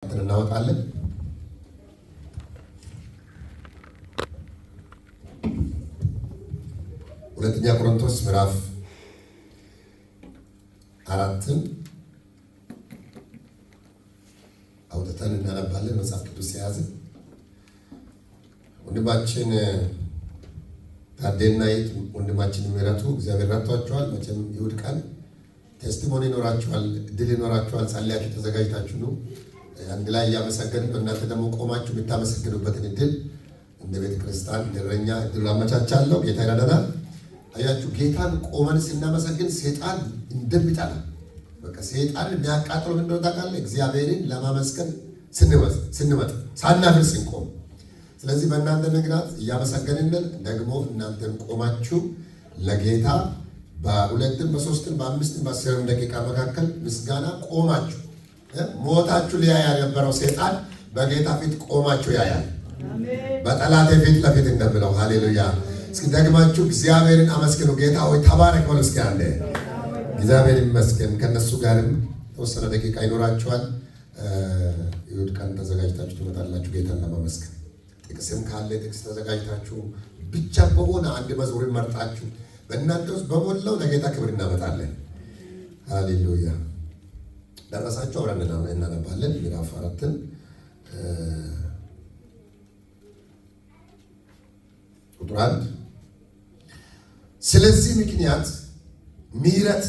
እናወጣለን። ሁለተኛ ቆሮንቶስ ምዕራፍ 4 አውጥተን እናነባለን። መጽሐፍ ቅዱስ የያዘ ወንድማችን ታደና ወንድማችን ምሕረቱ እግዚአብሔር ረድቷቸዋል። መቼም ይሁድ ቀን ቴስቲሞኒ ይኖራቸዋል፣ ድል ይኖራቸዋል። ጸልያችሁ ተዘጋጅታችሁ ነው። አንድ ላይ እያመሰገንን በእናንተ ደግሞ ቆማችሁ የምታመሰግኑበትን እድል እንደ ቤተ ክርስቲያን እንደረኛ እድል አመቻቻለሁ። ጌታ ይረዳናል። አያችሁ ጌታን ቆመን ስናመሰግን ሰይጣን እንደሚጠላ በቃ ሰይጣን የሚያቃጥለው ምን እንደሆነ ታውቃለህ? እግዚአብሔርን ለማመስገን ስንመጣ ሳናፍር ስንቆም። ስለዚህ በእናንተ ምክንያት እያመሰገንን ደግሞ እናንተም ቆማችሁ ለጌታ በሁለትም በሶስትም በአምስትም በአስርም ደቂቃ መካከል ምስጋና ቆማችሁ ሞታችሁ ሊያይ የነበረው ሰይጣን በጌታ ፊት ቆማችሁ ያያል። በጠላቴ ፊት ለፊት እንደምለው ሃሌሉያ። እስኪ ደግማችሁ እግዚአብሔርን አመስግኑ። ጌታ ሆይ ተባረክ በሉ እስኪ አንዴ። እግዚአብሔር ይመስገን። ከነሱ ጋርም ተወሰነ ደቂቃ ይኖራችኋል። ይሁድ ቀን ተዘጋጅታችሁ ትመጣላችሁ ጌታን ለማመስገን። ጥቅስም ካለ ጥቅስ ተዘጋጅታችሁ ብቻ በሆነ አንድ መዝሙር መርጣችሁ በእናንተ ውስጥ በሞላው ለጌታ ክብር እናመጣለን። ሃሌሉያ። ደረሳችሁ? አብረን እናነባለን። ምዕራፍ 4 ቁጥር 1 ስለዚህ ምክንያት ምሕረት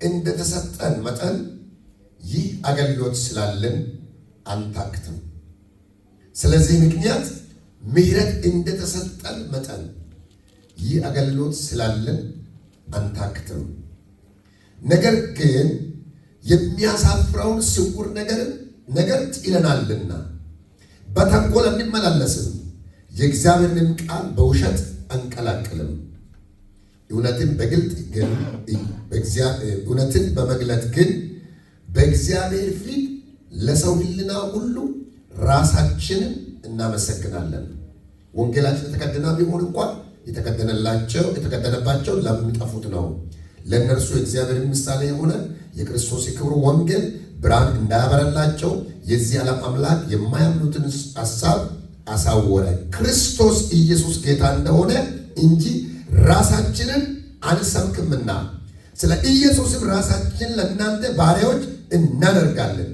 እንደተሰጠን መጠን ይህ አገልግሎት ስላለን አንታክትም። ስለዚህ ምክንያት ምሕረት እንደተሰጠን መጠን ይህ አገልግሎት ስላለን አንታክትም። ነገር ግን የሚያሳፍረውን ስውር ነገር ጥለናልና በተንኮል አንመላለስም፣ የእግዚአብሔርንም ቃል በውሸት አንቀላቅልም። እውነትን በመግለጥ ግን በእግዚአብሔር ፊት ለሰው ሕሊና ሁሉ ራሳችንን እናመሰግናለን። ወንጌላችን የተከደነ ቢሆን እንኳን የተከደነባቸው ለሚጠፉት ነው። ለእነርሱ የእግዚአብሔር ምሳሌ የሆነ የክርስቶስ የክብሩ ወንጌል ብርሃን እንዳያበራላቸው የዚህ ዓለም አምላክ የማያምኑትን ሐሳብ አሳወረ። ክርስቶስ ኢየሱስ ጌታ እንደሆነ እንጂ ራሳችንን አንሰብክምና ስለ ኢየሱስም ራሳችን ለእናንተ ባሪያዎች እናደርጋለን።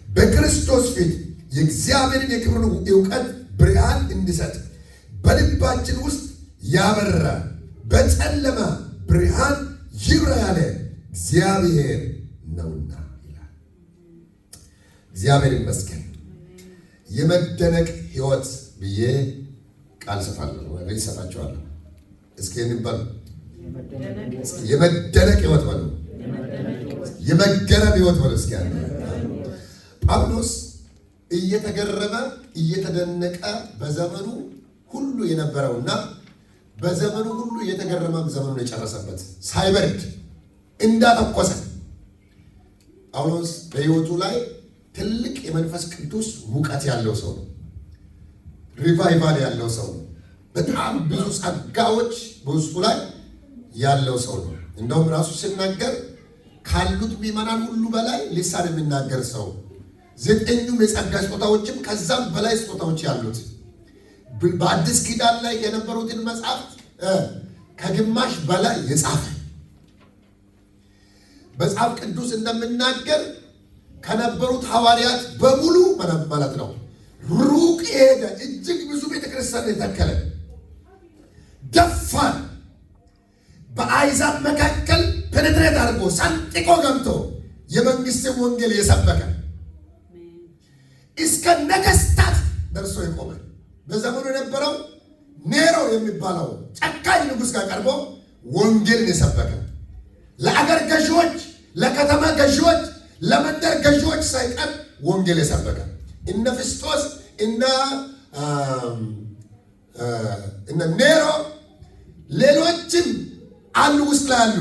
በክርስቶስ ፊት የእግዚአብሔርን የክብሩን እውቀት ብርሃን እንዲሰጥ በልባችን ውስጥ ያበራ በጨለማ ብርሃን ይብራ ያለ እግዚአብሔር ነውና ይላል። እግዚአብሔር ይመስገን። የመደነቅ ሕይወት ብዬ ቃል ሰጣችኋለሁ። እስኪ እንበል። የመደነቅ ሕይወት በሉ። የመገረም ሕይወት በሉ። እስኪ ጳውሎስ እየተገረመ እየተደነቀ በዘመኑ ሁሉ የነበረውና በዘመኑ ሁሉ እየተገረመ ዘመኑን የጨረሰበት ሳይበርድ እንዳተኮሰ ጳውሎስ በሕይወቱ ላይ ትልቅ የመንፈስ ቅዱስ ሙቀት ያለው ሰው ነው። ሪቫይቫል ያለው ሰው ነው። በጣም ብዙ ጸጋዎች በውስጡ ላይ ያለው ሰው ነው። እንደውም ራሱ ሲናገር ካሉት ምዕመናን ሁሉ በላይ ሊሳን የሚናገር ሰው፣ 9ኙም የጸጋ ስጦታዎችም ከዛም በላይ ስጦታዎች ያሉት፣ በአዲስ ኪዳን ላይ የነበሩትን መጽሐፍት ከግማሽ በላይ የጻፈ መጽሐፍ ቅዱስ እንደምናገር ከነበሩት ሐዋርያት በሙሉ ማለት ነው ሩቅ የሄደ እጅግ ብዙ ቤተክርስቲያን የተከለ ደፋር፣ በአሕዛብ መካከል ፔኔትሬት አድርጎ ሰንጥቆ ገብቶ የመንግስትን ወንጌል የሰበከ እስከ ነገስታት ደርሶ የቆመ በዘመኑ የነበረው ኔሮ የሚባለው ጨካኝ ንጉሥ ጋር ቀርቦ ወንጌልን የሰበከ ለአገር ገዢዎች፣ ለከተማ ገዢዎች፣ ለመንደር ገዢዎች ሳይቀር ወንጌል የሰበከ እነ ፊስጦስ እነ ኔሮ ሌሎችም አሉ ውስጥ ላይ አሉ።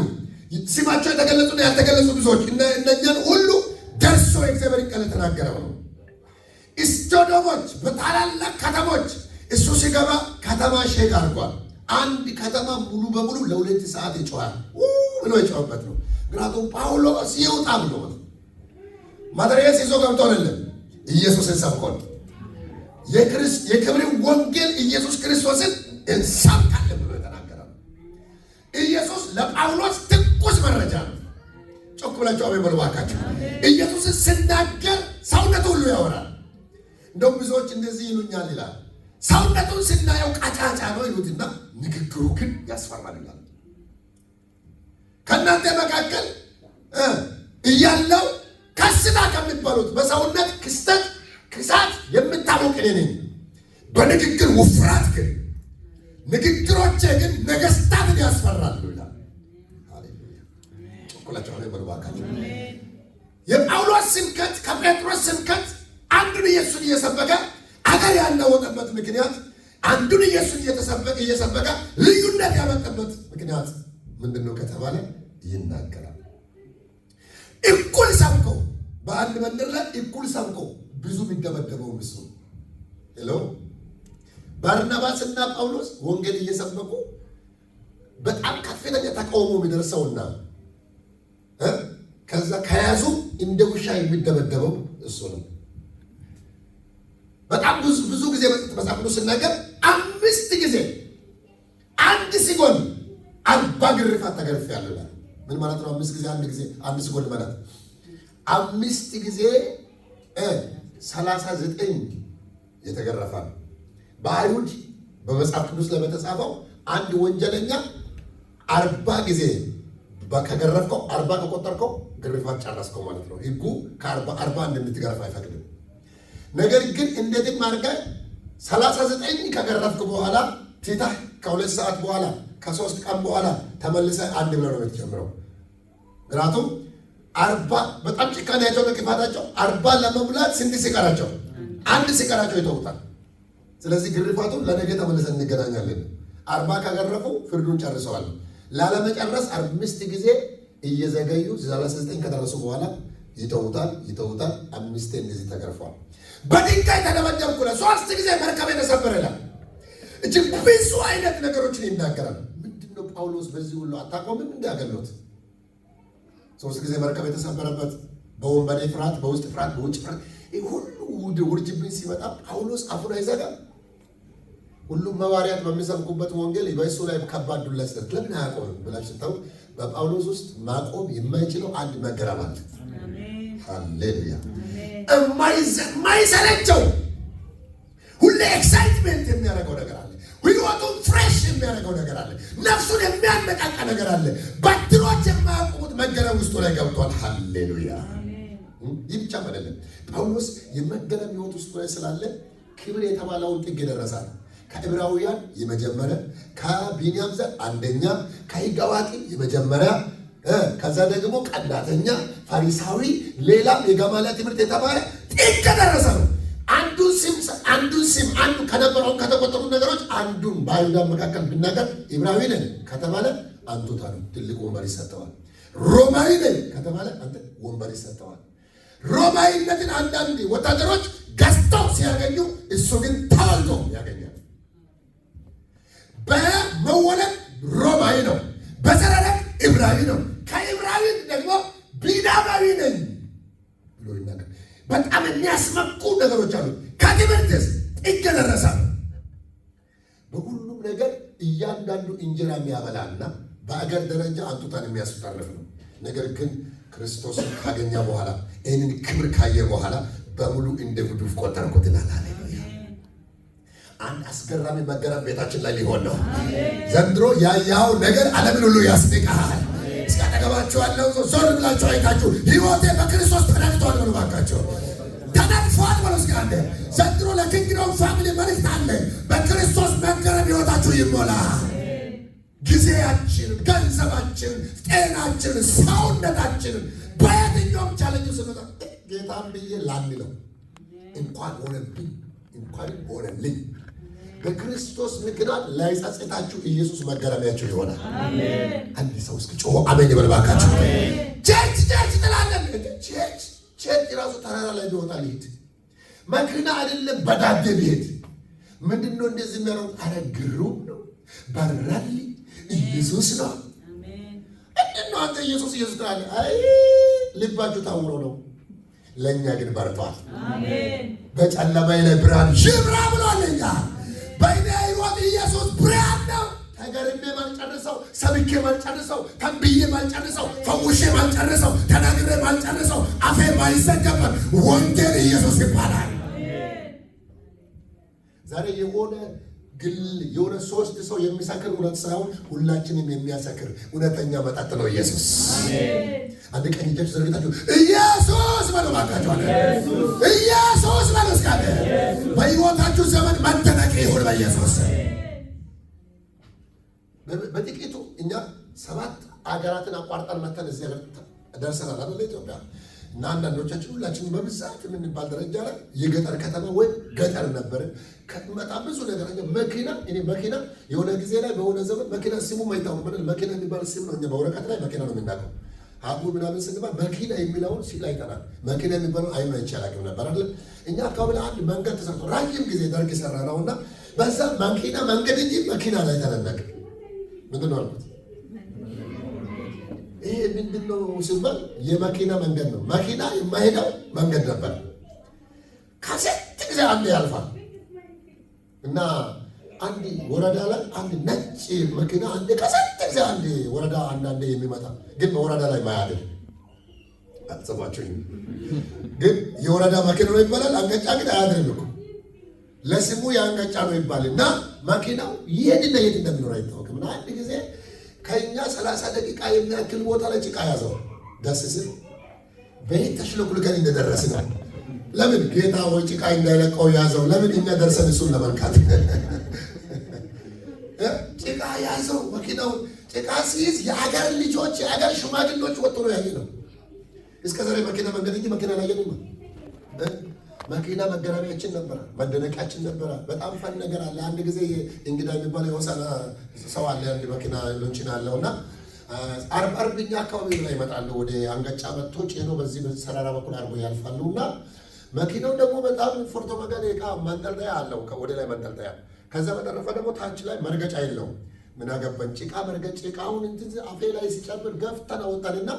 ስማቸው የተገለጹና ያልተገለጹ ብዙዎች እነኛን ሁሉ ደርሶ የእግዚአብሔር ቃል የተናገረው ነው። እስቶዶሞች በታላላቅ ከተሞች እሱ ሲገባ ከተማ ሼክ አድርጓል። አንድ ከተማ ሙሉ በሙሉ ለ2 ሰዓት ይጮሃል ብሎ የጮኸበት ነው። ምክንያቱም ጳውሎስ ይውጣ ብሎ ማትሪያስ ይዞ ገብቶ አይደለም ኢየሱስን ሰብኮ ነው። የክብር ወንጌል ኢየሱስ ክርስቶስን እንሰብካለን ብሎ የተናገረው ኢየሱስ ለጳውሎስ ትኩስ መረጃ ነው። ጮክ ብላችሁ አሜን በሉ እባካችሁ። ኢየሱስን ስናገር ሰውነቱ ሁሉ ያወራል። እንደውም ብዙዎች እንደዚህ ይሉኛል ይላል፣ ሰውነቱን ስናየው ቀጫጫ ነው ይሉትና ንግግሩ ግን ያስፈራል ይላል። ከእናንተ መካከል እያለው ከስታ ከሚባሉት በሰውነት ክሳት የምታወቅ እኔ ነኝ። በንግግር ውፍራት ግን ንግግሮቼ ግን ነገስታትን ያስፈራሉ ይላል። ሃሌሉያ! ጮኩላችሁ አሜን በሉ እባካችሁ። የጳውሎስ ስብከት ከጴጥሮስ ስብከት አንዱን ኢየሱስን እየሰበከ አገር ያለወጠበት ምክንያት፣ አንዱን ኢየሱስን እየሰበከ ልዩነት ያመጣበት ምክንያት ምንድነው ከተባለ ይናገራል። እኩል ሰብኮ በአንድ መንደር ላይ እኩል ሰብኮ ብዙ የሚደበደበው እሱ ሄሎ ባርናባስና ጳውሎስ ወንጌል እየሰበኩ በጣም ከፍተኛ ተቃውሞ የሚደርሰውና ከዛ ከያዙ እንደ ውሻ የሚደበደበው እሱ ነው። በጣም ብዙ ጊዜ መጽሐፍ ቅዱስ ሲናገር 5 ጊዜ አንድ ሲጎል 40 ግርፋት ተገርፌያለሁ ይላል። ምን ማለት ነው? 5 ጊዜ አንድ ሲጎል ማለት 5 ጊዜ 39 የተገረፈ ነው። በአይሁድ በመጽሐፍ ቅዱስ ላይ በተጻፈው አንድ ወንጀለኛ 40 ጊዜ ከገረፍከው 40 ከቆጠርከው ግርፋት ጨረስከው ማለት ነው። ሕጉ ከ40 እንድትገርፍ አይፈቅድም። ነገር ግን እንዴትም አድርገህ 39 ከገረፍክ በኋላ ፊትህ ከ2 ሰዓት በኋላ ከ3 ቀን በኋላ ተመልሰህ አንድ ብለህ ነው የምትጀምረው። ምክንያቱም 40 በጣም ጭካኔያቸው ክፋታቸው 40 ለመሙላት ስንት ሲቀራቸው? 1 ሲቀራቸው ይተውታል። ስለዚህ ግርፋቱን ለነገ ተመልሰን እንገናኛለን። 40 ከገረፉ ፍርዱን ጨርሰዋል። ላለመጨረስ 5 ጊዜ እየዘገዩ 39 ከደረሱ በኋላ ይተውታል። 5 እንደዚህ ተገርፏል። በድንጋይ ተደበደብኩ፣ 3 ጊዜ መርከብ የተሰበረ ይላል። እጅግ ብዙ አይነት ነገሮችን ይናገራል። ምንድነው ጳውሎስ በዚህ ሁሉ አታቆምም? እንዲያገሉት 3 ጊዜ መርከብ የተሰበረበት በወንበዴ ፍርሃት፣ በውስጥ ፍርሃት፣ በውጭ ፍርሃት ሁሉ ውርጅብኝ ሲመጣ ጳውሎስ አፉን አይዘጋም። ሁሉም ሐዋርያት በሚሰብኩበት ወንጌል በእሱ ላይ ከባድ ዱላ ሲደርስ ለምን አያቆምም ብላችሁ ስታዩ በጳውሎስ ውስጥ ማቆም የማይችለው አንድ መገረም አለ። ሃሌሉያ! የማይሰለቸው ሁሌ ኤክሳይትመንት የሚያደርገው ነገር አለ። ህይወቱን ፍሬሽ የሚያደርገው ነገር አለ። ነፍሱን የሚያነቃቃ ነገር አለ። በትሮች የማያቆሙት መገረም ውስጡ ላይ ገብቷል። ሃሌሉያ! ይህ ብቻ አይደለም። ጳውሎስ የመገረም ህይወት ውስጡ ላይ ስላለ ክብር የተባለውን ጥግ ደረሳል። ከዕብራውያን የመጀመሪያ፣ ከቢንያም ዘር አንደኛ፣ ከሕግ አዋቂ የመጀመሪያ፣ ከዛ ደግሞ ቀናተኛ፣ ፈሪሳዊ፣ ሌላም የገማልያል ትምህርት የተማረ ጥግ ደረሰ ነው። አንዱን ስም ከነበረውን ከተቆጠሩ ነገሮች አንዱን በአይሁዳን መካከል ብናገር ዕብራዊ ነን ከተባለ አንቱታ ነው፣ ትልቅ ወንበር ይሰጠዋል። ሮማዊ ነን ከተባለ አንተ ወንበር ይሰጠዋል። ሮማዊነትን አንዳንድ ወታደሮች ገዝተው ሲያገኙ እሱ ግን ተወልዶ ያገኛል። በመወለድ ሮማዊ ነው፣ በዘረረግ ዕብራዊ ነው፣ ከዕብራዊ ደግሞ ቢንያማዊ ነኝ ብሎ ይናገር። በጣም የሚያስመቁ ነገሮች አሉ። ከትምህርትስ ጥግ ደረሰ። በሁሉም ነገር እያንዳንዱ እንጀራ የሚያበላና በአገር ደረጃ አንቱታን የሚያስጠርፍ ነው። ነገር ግን ክርስቶስን ካገኘ በኋላ ይህንን ክብር ካየ በኋላ በሙሉ እንደ ጉዱፍ ቆጠርኩት ይላል። ሃሌሉያ! አንድ አስገራሚ መገረም ቤታችን ላይ ሊሆን ነው ዘንድሮ። ያያው ነገር ዓለምን ሁሉ ያስንቃል። እስከ አጠገባችሁ ያለው ዞር ብላችሁ አይታችሁ ሕይወቴ በክርስቶስ ተነክቷል በሉ እባካችሁ። ተነክቷል በሉ እስኪ አንዴ። ዘንድሮ ለኪንግዶም ፋሚሊ መልእክት አለ። በክርስቶስ መገረም ሕይወታችሁ ይሞላ። ጊዜያችንን፣ ገንዘባችንን፣ ጤናችንን፣ ሰውነታችንን በየትኛውም ቻለንጅ ስንወጣ ጌታን ብዬ ላንለው እንኳን ሆነብኝ እንኳን ሆነልኝ። በክርስቶስ ምክንያት ላይጸጽታችሁ ኢየሱስ መገረሚያችሁ ይሆናል። አሜን። አንድ ሰው እስኪ ጮሆ አሜን ይበል እባካችሁ። ቸርች ትላለን። ቸርች ራሱ ተራራ ላይ ቢወጣ ሊሄድ መኪና አይደለም በዳዴ ቢሄድ ምንድነው እንደዚህ የሚያረው? አረ ግሩም ነው፣ በራሊ ኢየሱስ ነው። አሜን። ምንድነው አንተ ኢየሱስ ትላለህ? አይ ልባችሁ ታውሮ ነው። ለእኛ ግን በርቷል። አሜን። በጨለማዬ ላይ ብርሃን ይብራ ብሏልና በእኔ ሕይወት ኢየሱስ ብርሃን ነው። ተገርሜ ማልጨርሰው፣ ሰብኬ ማልጨርሰው፣ ተንብዬ ማልጨርሰው፣ ፈውሼ ማልጨርሰው፣ ተናግሬ ማልጨርሰው፣ አፌ ማይዘጋበት ወንጌል ኢየሱስ ይባላል። ዛሬ የሆነ ሶስት ሰው የሚሰክር እውነት ሳይሆን ሁላችንም የሚያሰክር እውነተኛ መጠጥ ነው ኢየሱስ። አንድ ቀን እጃችሁ ዘርግታችሁ ኢየሱስ በሉ ባካችሁ አለ። ኢየሱስ በሉ እስካለ በሕይወታችሁ ዘመን መደነቅ ይሁን በኢየሱስ። በጥቂቱ እኛ 7 አገራትን አቋርጠን መተን እዚህ ደርሰናል አይደል? ኢትዮጵያ እና አንዳንዶቻችን ሁላችንም በብዛት የምንባል ደረጃ ላይ የገጠር ከተማ ወይ ገጠር ነበርን። በጣም ብዙ ነገር መኪና የሆነ ጊዜ ላይ በሆነ ዘመን መኪና ስሙ ማይታወቅ መኪና የሚባል ስም ነው። እኛ በወረቀት ላይ መኪና ነው የምናውቀው። አሁን ምናምን ስንባል መኪና የሚለውን ሲል አይተናል። መኪና የሚባለው አይኑ አይቻላቅም ነበር አይደል? እኛ አካባቢ ላይ አንድ መንገድ ተሰርቶ ረጅም ጊዜ ደርግ የሰራ ነው እና በዛ መኪና መንገድ እንጂ መኪና ላይ ተነነቅ ምንድን ነው አልኩት። ይሄ ምንድን ነው ሲባል የመኪና መንገድ ነው። መኪና የማይሄደው መንገድ ነበር። ከስንት ጊዜ አንድ ያልፋል እና አንድ ወረዳ ላይ አንድ ነጭ መኪና አንድ ከስንት ጊዜ አንድ ወረዳ አንዳንዴ የሚመጣ ግን በወረዳ ላይ ማያድር አትሰማችሁኝ? ግን የወረዳ መኪና ነው ይባላል። አንገጫ ግን አያድርም እኮ ለስሙ የአንገጫ ነው ይባል እና መኪናው ይሄድና የት እንደሚኖር አይታወቅም። እና አንድ ጊዜ ከኛ 30 ደቂቃ የሚያክል ቦታ ላይ ጭቃ ያዘው። ደስ ሲል በየት ተሽለኩልከን እንደደረስን ነው። ለምን ጌታ ወይ ጭቃ እንዳይለቀው ያዘው? ለምን እኛ ደርሰን እሱን ለመንካት ጭቃ ያዘው መኪናውን። ጭቃ ሲይዝ የአገር ልጆች የአገር ሽማግሌዎች ወጥቶ ነው ያየ ነው። እስከ ዛሬ መኪና መንገድ እንጂ መኪና ላየንም። መኪና መገረሚያችን ነበረ፣ መደነቂያችን ነበረ። በጣም ፈን ነገር አለ። አንድ ጊዜ እንግዳ የሚባለው የሆሳና ሰው አለ። አንድ መኪና ሎንቺን አለው እና አርብኛ አካባቢ ላይ ይመጣሉ። ወደ አንገጫ መጥቶ ጭኖ በዚህ ሰራራ በኩል አርቦ ያልፋሉ እና መኪናው ደግሞ በጣም ፎርቶ መጋን ዕቃ መንጠልጠያ አለው፣ ወደ ላይ መንጠልጠያ። ከዛ በተረፈ ደግሞ ታች ላይ መርገጫ የለውም። ምን አገባን ጭቃ መርገጭ ዕቃውን እንትን አፌ ላይ ሲጨምር ገፍተን አወጣንና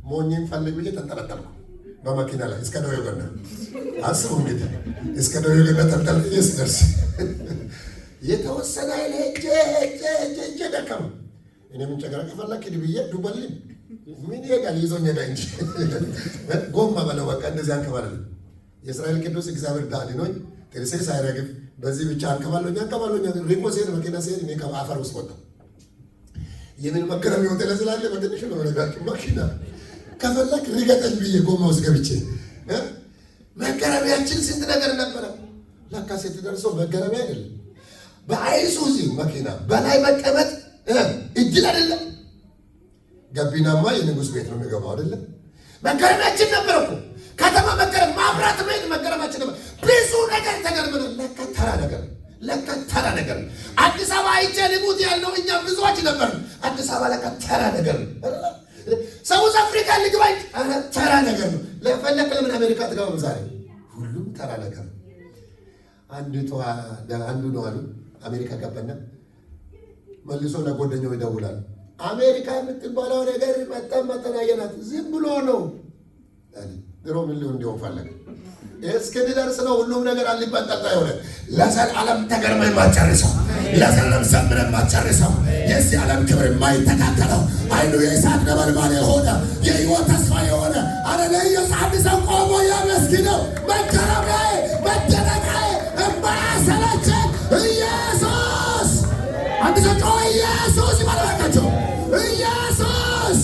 ሞኝን ፈልግ ብዬ ተንጠለጠልኩ በመኪና ላይ እስከ ደዌ ገና። አስቡ እንግዲህ እስከ ደዌ ገና ተንጠልጥዬ ስደርስ የተወሰነ ኃይል ሄጄ ደከመ። እኔ ምን ጨገራ ከፈለክ ሂድ ብዬ ዱበልኝ ምን ይሄዳል ይዞኝ ሄዳ እንጂ ጎማ በለው በቃ እንደዚህ አንከባለል። የእስራኤል ቅዱስ እግዚአብሔር ዳድኖኝ ጥርሴ ሳይረግፍ በዚህ ብቻ አንከባለኝ ሪቆ ሲሄድ መኪና ሲሄድ እኔ ከአፈር ውስጥ ወጣ። የምን መከረም ሆቴል ስላለ በትንሹ ነው ነገራችሁ። መኪና ከፈለክ ሪገጠኝ ብዬ ጎማ ውስጥ ገብቼ መገረሚያችን ስንት ነገር ነበረ። ለካ ስትደርሰው መገረሚያ አይደለም በአይሱዚ መኪና በላይ መቀመጥ እድል አይደለም። ገቢናማ የንጉሥ ቤት ነው የሚገባው አይደለም። መገረሚያችን ነበር እኮ ከተማ መገረም ማብራት ቤት መገረማችን ነበር። ብዙ ነገር ተገርመን ለካ ተራ ነገር አዲስ አበባ አይቼ ልሙት ያለው እኛ ብዙዎች ነበር። አዲስ አበባ ለካ ተራ ነገር ሳውዝ አፍሪካ ልግባኝ ተራ ነገር ነው። ለፈለክ ለምን አሜሪካ ትገባም ዛሬ ሁሉም ተራ ነገር። አንዱ ነው አሉ አሜሪካ ገባና መልሶ ለጓደኛው ይደውላል። አሜሪካ የምትባለው ነገር መጠን አየናት ዝም ብሎ ነው አለ። ድሮ ምን ሊሆን እንዲሆን ፈለገ እስከሚደርስ ነው ሁሉም ነገር አልበጠጣ ይሆነ ለዘላለም ተገርመህ የማትጨርሰው ለዘላለም ዘምረህ የማትጨርሰው የዚህ ዓለም ክብር የማይተካከለው አይኑ የእሳት ነበልባል የሆነ የሕይወት ተስፋ የሆነ አረ ለኢየሱስ አንድ ሰው ቆሞ ያመስግነው። መገረሚያዬ መደነቂያዬ የማያሰለቸኝ ኢየሱስ። አንድ ሰው ጮኸ ኢየሱስ ይባላካቸው። ኢየሱስ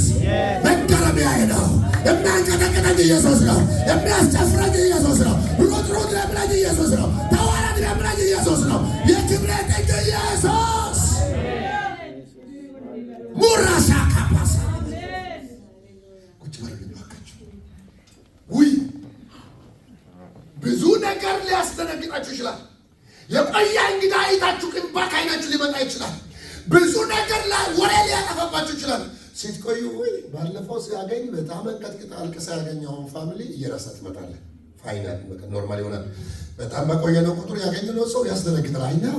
መገረሚያዬ ነው። የሚያንቀጠቅጠኝ ኢየሱስ ነው። የሚያስጨፍረኝ ኢየሱስ ነው። ሩጥ ለምለኝ ኢየሱስ ነው። ተዋረድ ለምለኝ ኢየሱስ ነው። የክብሬ ጥግ ኢየሱስ ሙራሻ ካፓሳ ቁጭ በሉልኝ እባካችሁ። ውይ ብዙ ነገር ሊያስደነግጣችሁ ይችላል። የቆየ እንግዳ አይታችሁ ቅንባ ከዓይናችሁ ሊመጣ ይችላል። ብዙ ነገር ላይ ወሬ ሊያጠፋባችሁ ይችላል። ስትቆዩ ወይ ባለፈው ሲያገኝ በጣም እንቀጥቅጥ አልቅሳ ያገኘውን ፋሚሊ እየረሳ ትመጣለህ። ፋይናል ኖርማል ይሆናል። በጣም በቆየነው ቁጥር ያገኘነው ሰው ያስደነግጣል። አይ ነው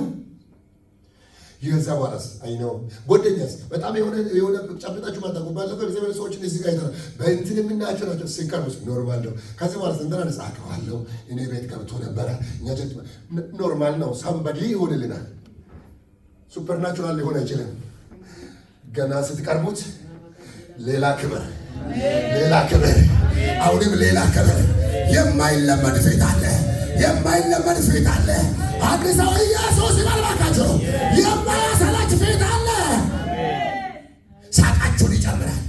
የዛ በኋላስ አይ ነው ጎደኛስ በጣም የሆነ ጨብጣችሁ ማታውቁ ባለፈው እግዚአብሔር ሰዎችን እዚህ ጋር ይተናል በእንትን የምናያቸው ናቸው። ሲቀርቡስ ኖርማል ነው። ከዚህ በኋላ እንደና ነጻቀዋለሁ እኔ ቤት ገብቶ ነበረ እኛ ጀት ኖርማል ነው። ሳምባዲ ይሆንልናል። ሱፐርናቹራል ሊሆን አይችልም። ገና ስትቀርቡት ሌላ ክብር፣ ሌላ ክብር፣ አሁንም ሌላ ክብር። የማይለመድ ፊት አለ፣ የማይለመድ ፊት አለ። አንድ ሰው ኢየሱስ ይባርካችሁ። የማያሰላች ፊት አለ። ሳቃችሁን ይጨምራል።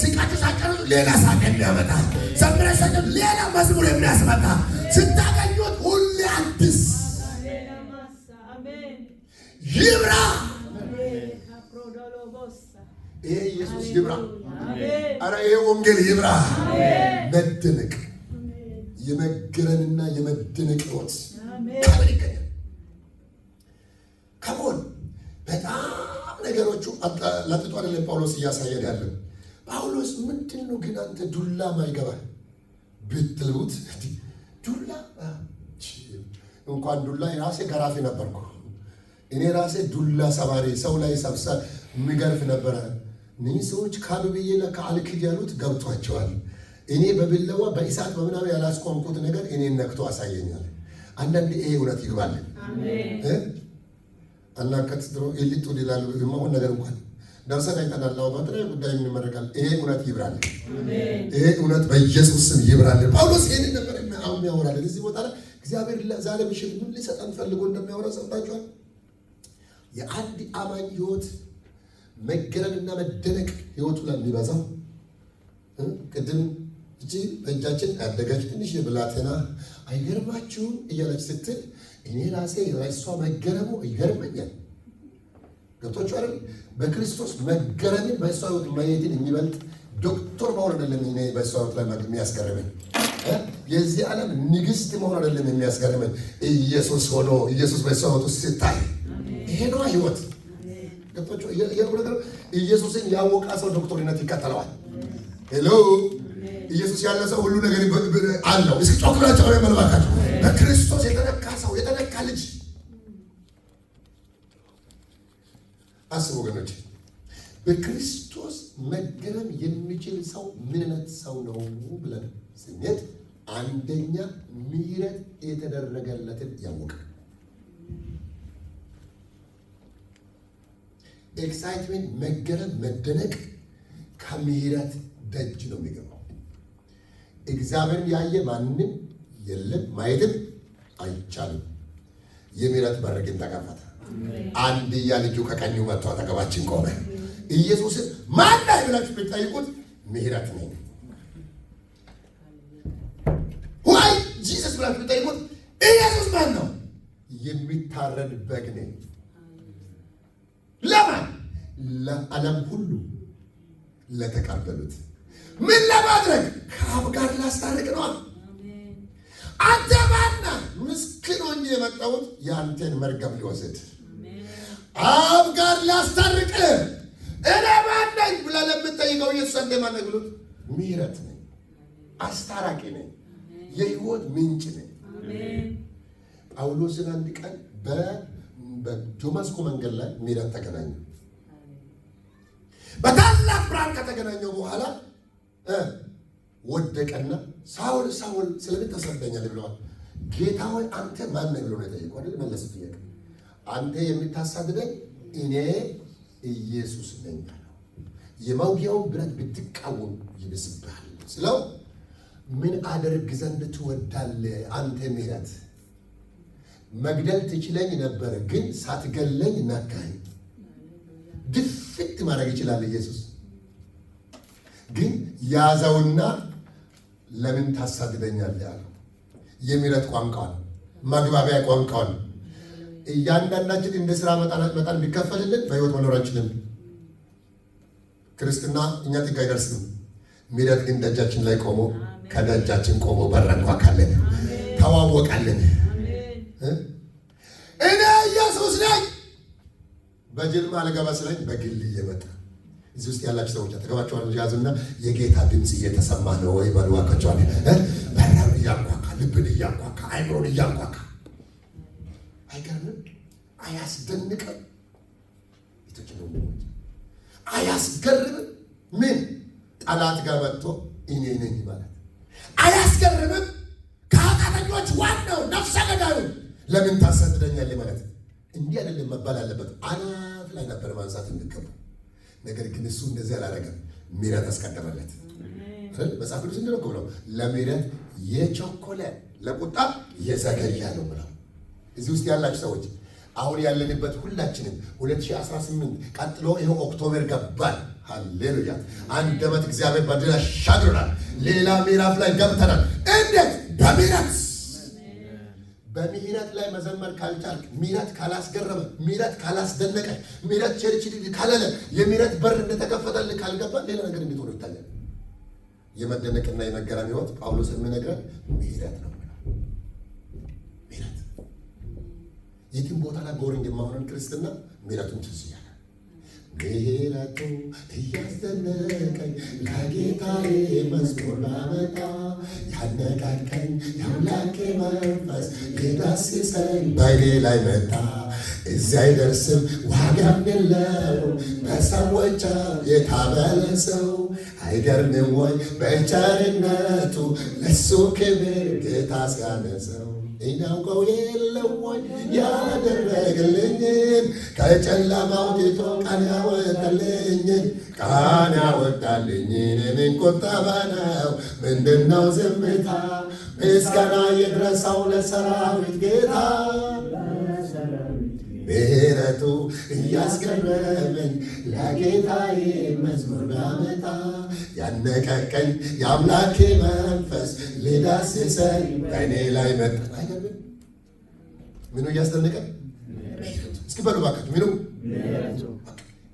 ሲቃችሁ ሳቀሩ ሌላ ሳቅ የሚያመጣ ዘምረሰችሁ ሌላ መዝሙር የሚያስመጣ ስታገኙት ሁሌ አዲስ ይብራ። ይሄ ኢየሱስ ይብራ። አረ ይሄ ወንጌል ይብራ። መደነቅ የመገረምና የመደነቅ ሕይወት ከምን ይገኛል? ከሞን በጣም ነገሮቹ ለጥጦ አይደለም ጳውሎስ እያሳየን ያለው። ጳውሎስ ምንድን ነው ግን አንተ ዱላ ማይገባ ብትሉት ዱላ እንኳን ዱላ ራሴ ገራፊ ነበርኩ። እኔ ራሴ ዱላ ሰባሪ ሰው ላይ ሰብሰብ የሚገርፍ ነበረ። እነዚህ ሰዎች ካሉ ብዬ ለካ አልክድ ያሉት ገብቷቸዋል። እኔ በብለዋ በእሳት በምናምን ያላስቆምኩት ነገር እኔን ነክቶ አሳየኛል። አንዳንድ ይሄ እውነት ይግባልን አናከት ድሮ ይልጡ ይላሉ የማሆን ነገር እንኳን ደርሰን አይተናል። በተለይ ጉዳይ የሚመረቃል። ይሄ እውነት ይብራልን። ይሄ እውነት በኢየሱስ ስም ይብራልን። ጳውሎስ ይሄንን ነበር አሁን ያወራል። እዚህ ቦታ ላይ እግዚአብሔር ዛሬ ምሽት ምን ሊሰጠን ፈልጎ እንደሚያወራ ሰምታችኋል። የአንድ አማኝ ሕይወት መገረምና መደነቅ ሕይወቱ ላይ የሚበዛው ቅድም እቺ በእጃችን ያደገች ትንሽ ብላቴና አይገርማችሁም እያለች ስትል እኔ ራሴ ራሷ መገረሙ ይገርመኛል። ገብቶች አይደል? በክርስቶስ መገረምን በእሷ ሕይወት ማየትን የሚበልጥ ዶክተር መሆን አይደለም እኔ በእሷ ሕይወት ላይ የሚያስገርመኝ የዚህ ዓለም ንግሥት መሆን አይደለም የሚያስገርመኝ ኢየሱስ ሆኖ ኢየሱስ በእሷ ሕይወት ውስጥ ሲታይ ይሄ ነው ሕይወት። ገብቶች ኢየሱስን ያወቀ ሰው ዶክተርነት ይከተለዋል። ሄሎ ኢየሱስ ያለ ሰው ሁሉ ነገር አለው። እስኪ ጮክ ብላችሁ መልባካችሁ በክርስቶስ የተነካ ሰው የተነካ ልጅ አስቡ ወገኖች። በክርስቶስ መገረም የሚችል ሰው ምን አይነት ሰው ነው ብለን ስንት አንደኛ ምሕረት የተደረገለትን ያወቀ ኤክሳይትመንት መገረም መደነቅ ከምሕረት ደጅ ነው የሚገባው። እግዚአብሔርን ያየ ማንም የለም፣ ማየትም አይቻልም። የምሕረት በር ግን ተከፈተ። አንድያ ልጁ ከቀኙ መጥቶ አጠገባችን ቆመ። ኢየሱስን ማን ነህ ብላችሁ ብትጠይቁት ምሕረት ነኝ። ዋይ ጂሰስ ብላችሁ ብትጠይቁት ኢየሱስ ማን ነው? የሚታረድ በግ ነኝ። ለማን? ለዓለም ሁሉ ለተቀበሉት። ምን ለማድረግ? ከአብ ጋር ላስታርቅ ነው። አንተ ማና? ምስኪን ሆኜ የመጣሁት የአንተን መርገም ሊወስድ አብ ጋር ላስታርቅ። እኔ ማን ነኝ ብለህ ለምትጠይቀው ኢየሱስ አንተ ማን ነህ ብሉት፣ ምሕረት ነኝ፣ አስታራቂ ነኝ፣ የሕይወት ምንጭ ነኝ። ጳውሎስን አንድ ቀን በደማስቆ መንገድ ላይ ምሕረት ተገናኘ። በታላቅ ብርሃን ከተገናኘው በኋላ ወደቀና ሳውል ሳውል ስለምን ታሳድደኛለህ ብለዋል። ጌታ ሆይ አንተ ማን ነህ ብሎ ነው የጠየቀው አይደል? መለስ ጥያቄ አንተ የምታሳድደኝ እኔ ኢየሱስ ነኝ አለው። የመውጊያውን ብረት ብትቃወም ይብስብሃል ስለው ምን አደርግ ዘንድ ትወዳለህ አንተ ምሕረት መግደል ትችለኝ ነበር፣ ግን ሳትገለኝ ነካኝ። ድፍት ማድረግ ይችላል ኢየሱስ። ግን ያዘውና ለምን ታሳድደኛለህ ያለው የምሕረት ቋንቋ ነው፣ መግባቢያ ቋንቋ ነው። እያንዳንዳችን እንደ ስራ መጠን ቢከፈልልን በሕይወት መኖር አንችልም። ክርስትና እኛ ጥጋ አይደርስም። ምሕረት ግን ደጃችን ላይ ቆሞ ከደጃችን ቆሞ በረንኳካለን፣ ተዋወቃለን። እኔ ኢየሱስ ነኝ በጅልማ አልገባ ስለኝ በግል እየመጣ እዚህ ውስጥ ያላችሁ ሰዎች አጠገባችኋን ያዙና የጌታ ድምፅ እየተሰማ ነው ወይ በሉ አካቸዋል። በራን እያንኳካ ልብን እያንኳካ አይምሮን እያንኳካ አይገርምም? አያስደንቅም? አያስገርምም? ምን ጠላት ጋር መጥቶ እኔ ነኝ ማለት አያስገርምም? ከኃጢአተኞች ዋናው ነፍሰ ገዳዩ ለምን ታሳድደኛለህ ማለት እንዲህ አይደለም መባል አለበት። አናት ላይ ነበር ማንሳት እንድገባ። ነገር ግን እሱ እንደዚህ አላደረገም። ምሕረት አስቀደመለት። መጽሐፍ ቅዱስ እንደነው ብለው ለምሕረት የቸኮለ ለቁጣ የዘገየ ነው ብለው። እዚህ ውስጥ ያላችሁ ሰዎች አሁን ያለንበት ሁላችንም 2018 ቀጥሎ ይሄው ኦክቶበር ገባል። ሃሌሉያ! አንድ ዓመት እግዚአብሔር በድል አሻግሮናል። ሌላ ምዕራፍ ላይ ገብተናል። እንዴት? በምሕረት በምሕረት ላይ መዘመር ካልቻልክ፣ ምሕረት ካላስገረመ፣ ምሕረት ካላስደነቀ፣ ምሕረት ቸርች ካላለ፣ የምሕረት በር እንደተከፈተልህ ካልገባ ሌላ ነገር እንዴት ሆኖ ይታያል? የመደነቅና የመገረም ሕይወት ጳውሎስ የሚነግረን ምሕረት ነው። ምሕረት የትም ቦታ ላይ ቦሪንግ የማሆነን ክርስትና ምሕረቱን ትዝ ያለ ምሕረቱ እያስደነቀኝ ለጌታዬ መዝሙር ላመጣ ያነቃቀኝ የአምላኬ መንፈስ ሊዳስሰኝ በእኔ ላይ መጣ። እዚያ አይደርስም ዋጋም የለውም በሰዎች የታመነ ሰው። አይገርምም ወይ በቸርነቱ ለሱ ክብር ጌታ ሲያነሰው። እናውቀው የለም ወይ ያደረገልኝን ከጨለማው አውጥቶ ቀን ያወጣልኝን ቀን ያወጣልኝን ምን ቁጠባ ነው ምንድነው ዝምታ? ምስጋና ይድረሰው ለሰራዊት ጌታ። ምሕረቱ እያስገረመኝ ለጌታዬ መዝሙር ላመጣ ያነቃቀኝ የአምላኬ መንፈስ ሊዳስሰኝ በእኔ ላይ መጣ። ምኑ እያስደነቀን? እስኪ በሉ ባካችሁ ምኑ?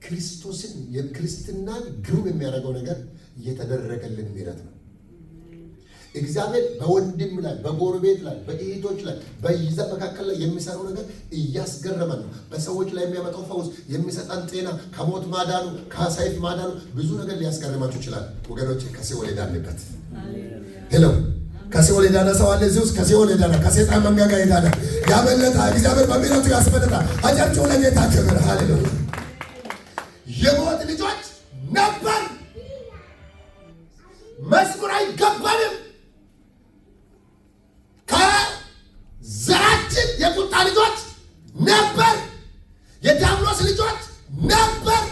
ክርስቶስን የክርስትናን ግሩም የሚያደርገው ነገር እየተደረገልን ምሕረት ነው። እግዚአብሔር በወንድም ላይ በጎረቤት ላይ በእህቶች ላይ በይዘት መካከል ላይ የሚሰራው ነገር እያስገረመን ነው። በሰዎች ላይ የሚያመጣው ፈውስ፣ የሚሰጠን ጤና፣ ከሞት ማዳኑ፣ ከሰይፍ ማዳኑ ብዙ ነገር ሊያስገርማችሁ ይችላል። ወገኖች ከሲኦል የዳንበት ሄሎ፣ ከሲኦል የዳነ ሰው አለ እዚህ ውስጥ። ከሲኦል የዳነ ከሰይጣን መንጋጋ የዳነ ያመለጠ እግዚአብሔር በምሕረቱ ያስመለጠ አጨብጭቡ ለጌታ ክብር። ሃሌሉያ! የሞት ልጆች ነበር። መዝሙር አይገባንም። ከዘራችን የቁጣ ልጆች ነበር። የዲያብሎስ ልጆች ነበር።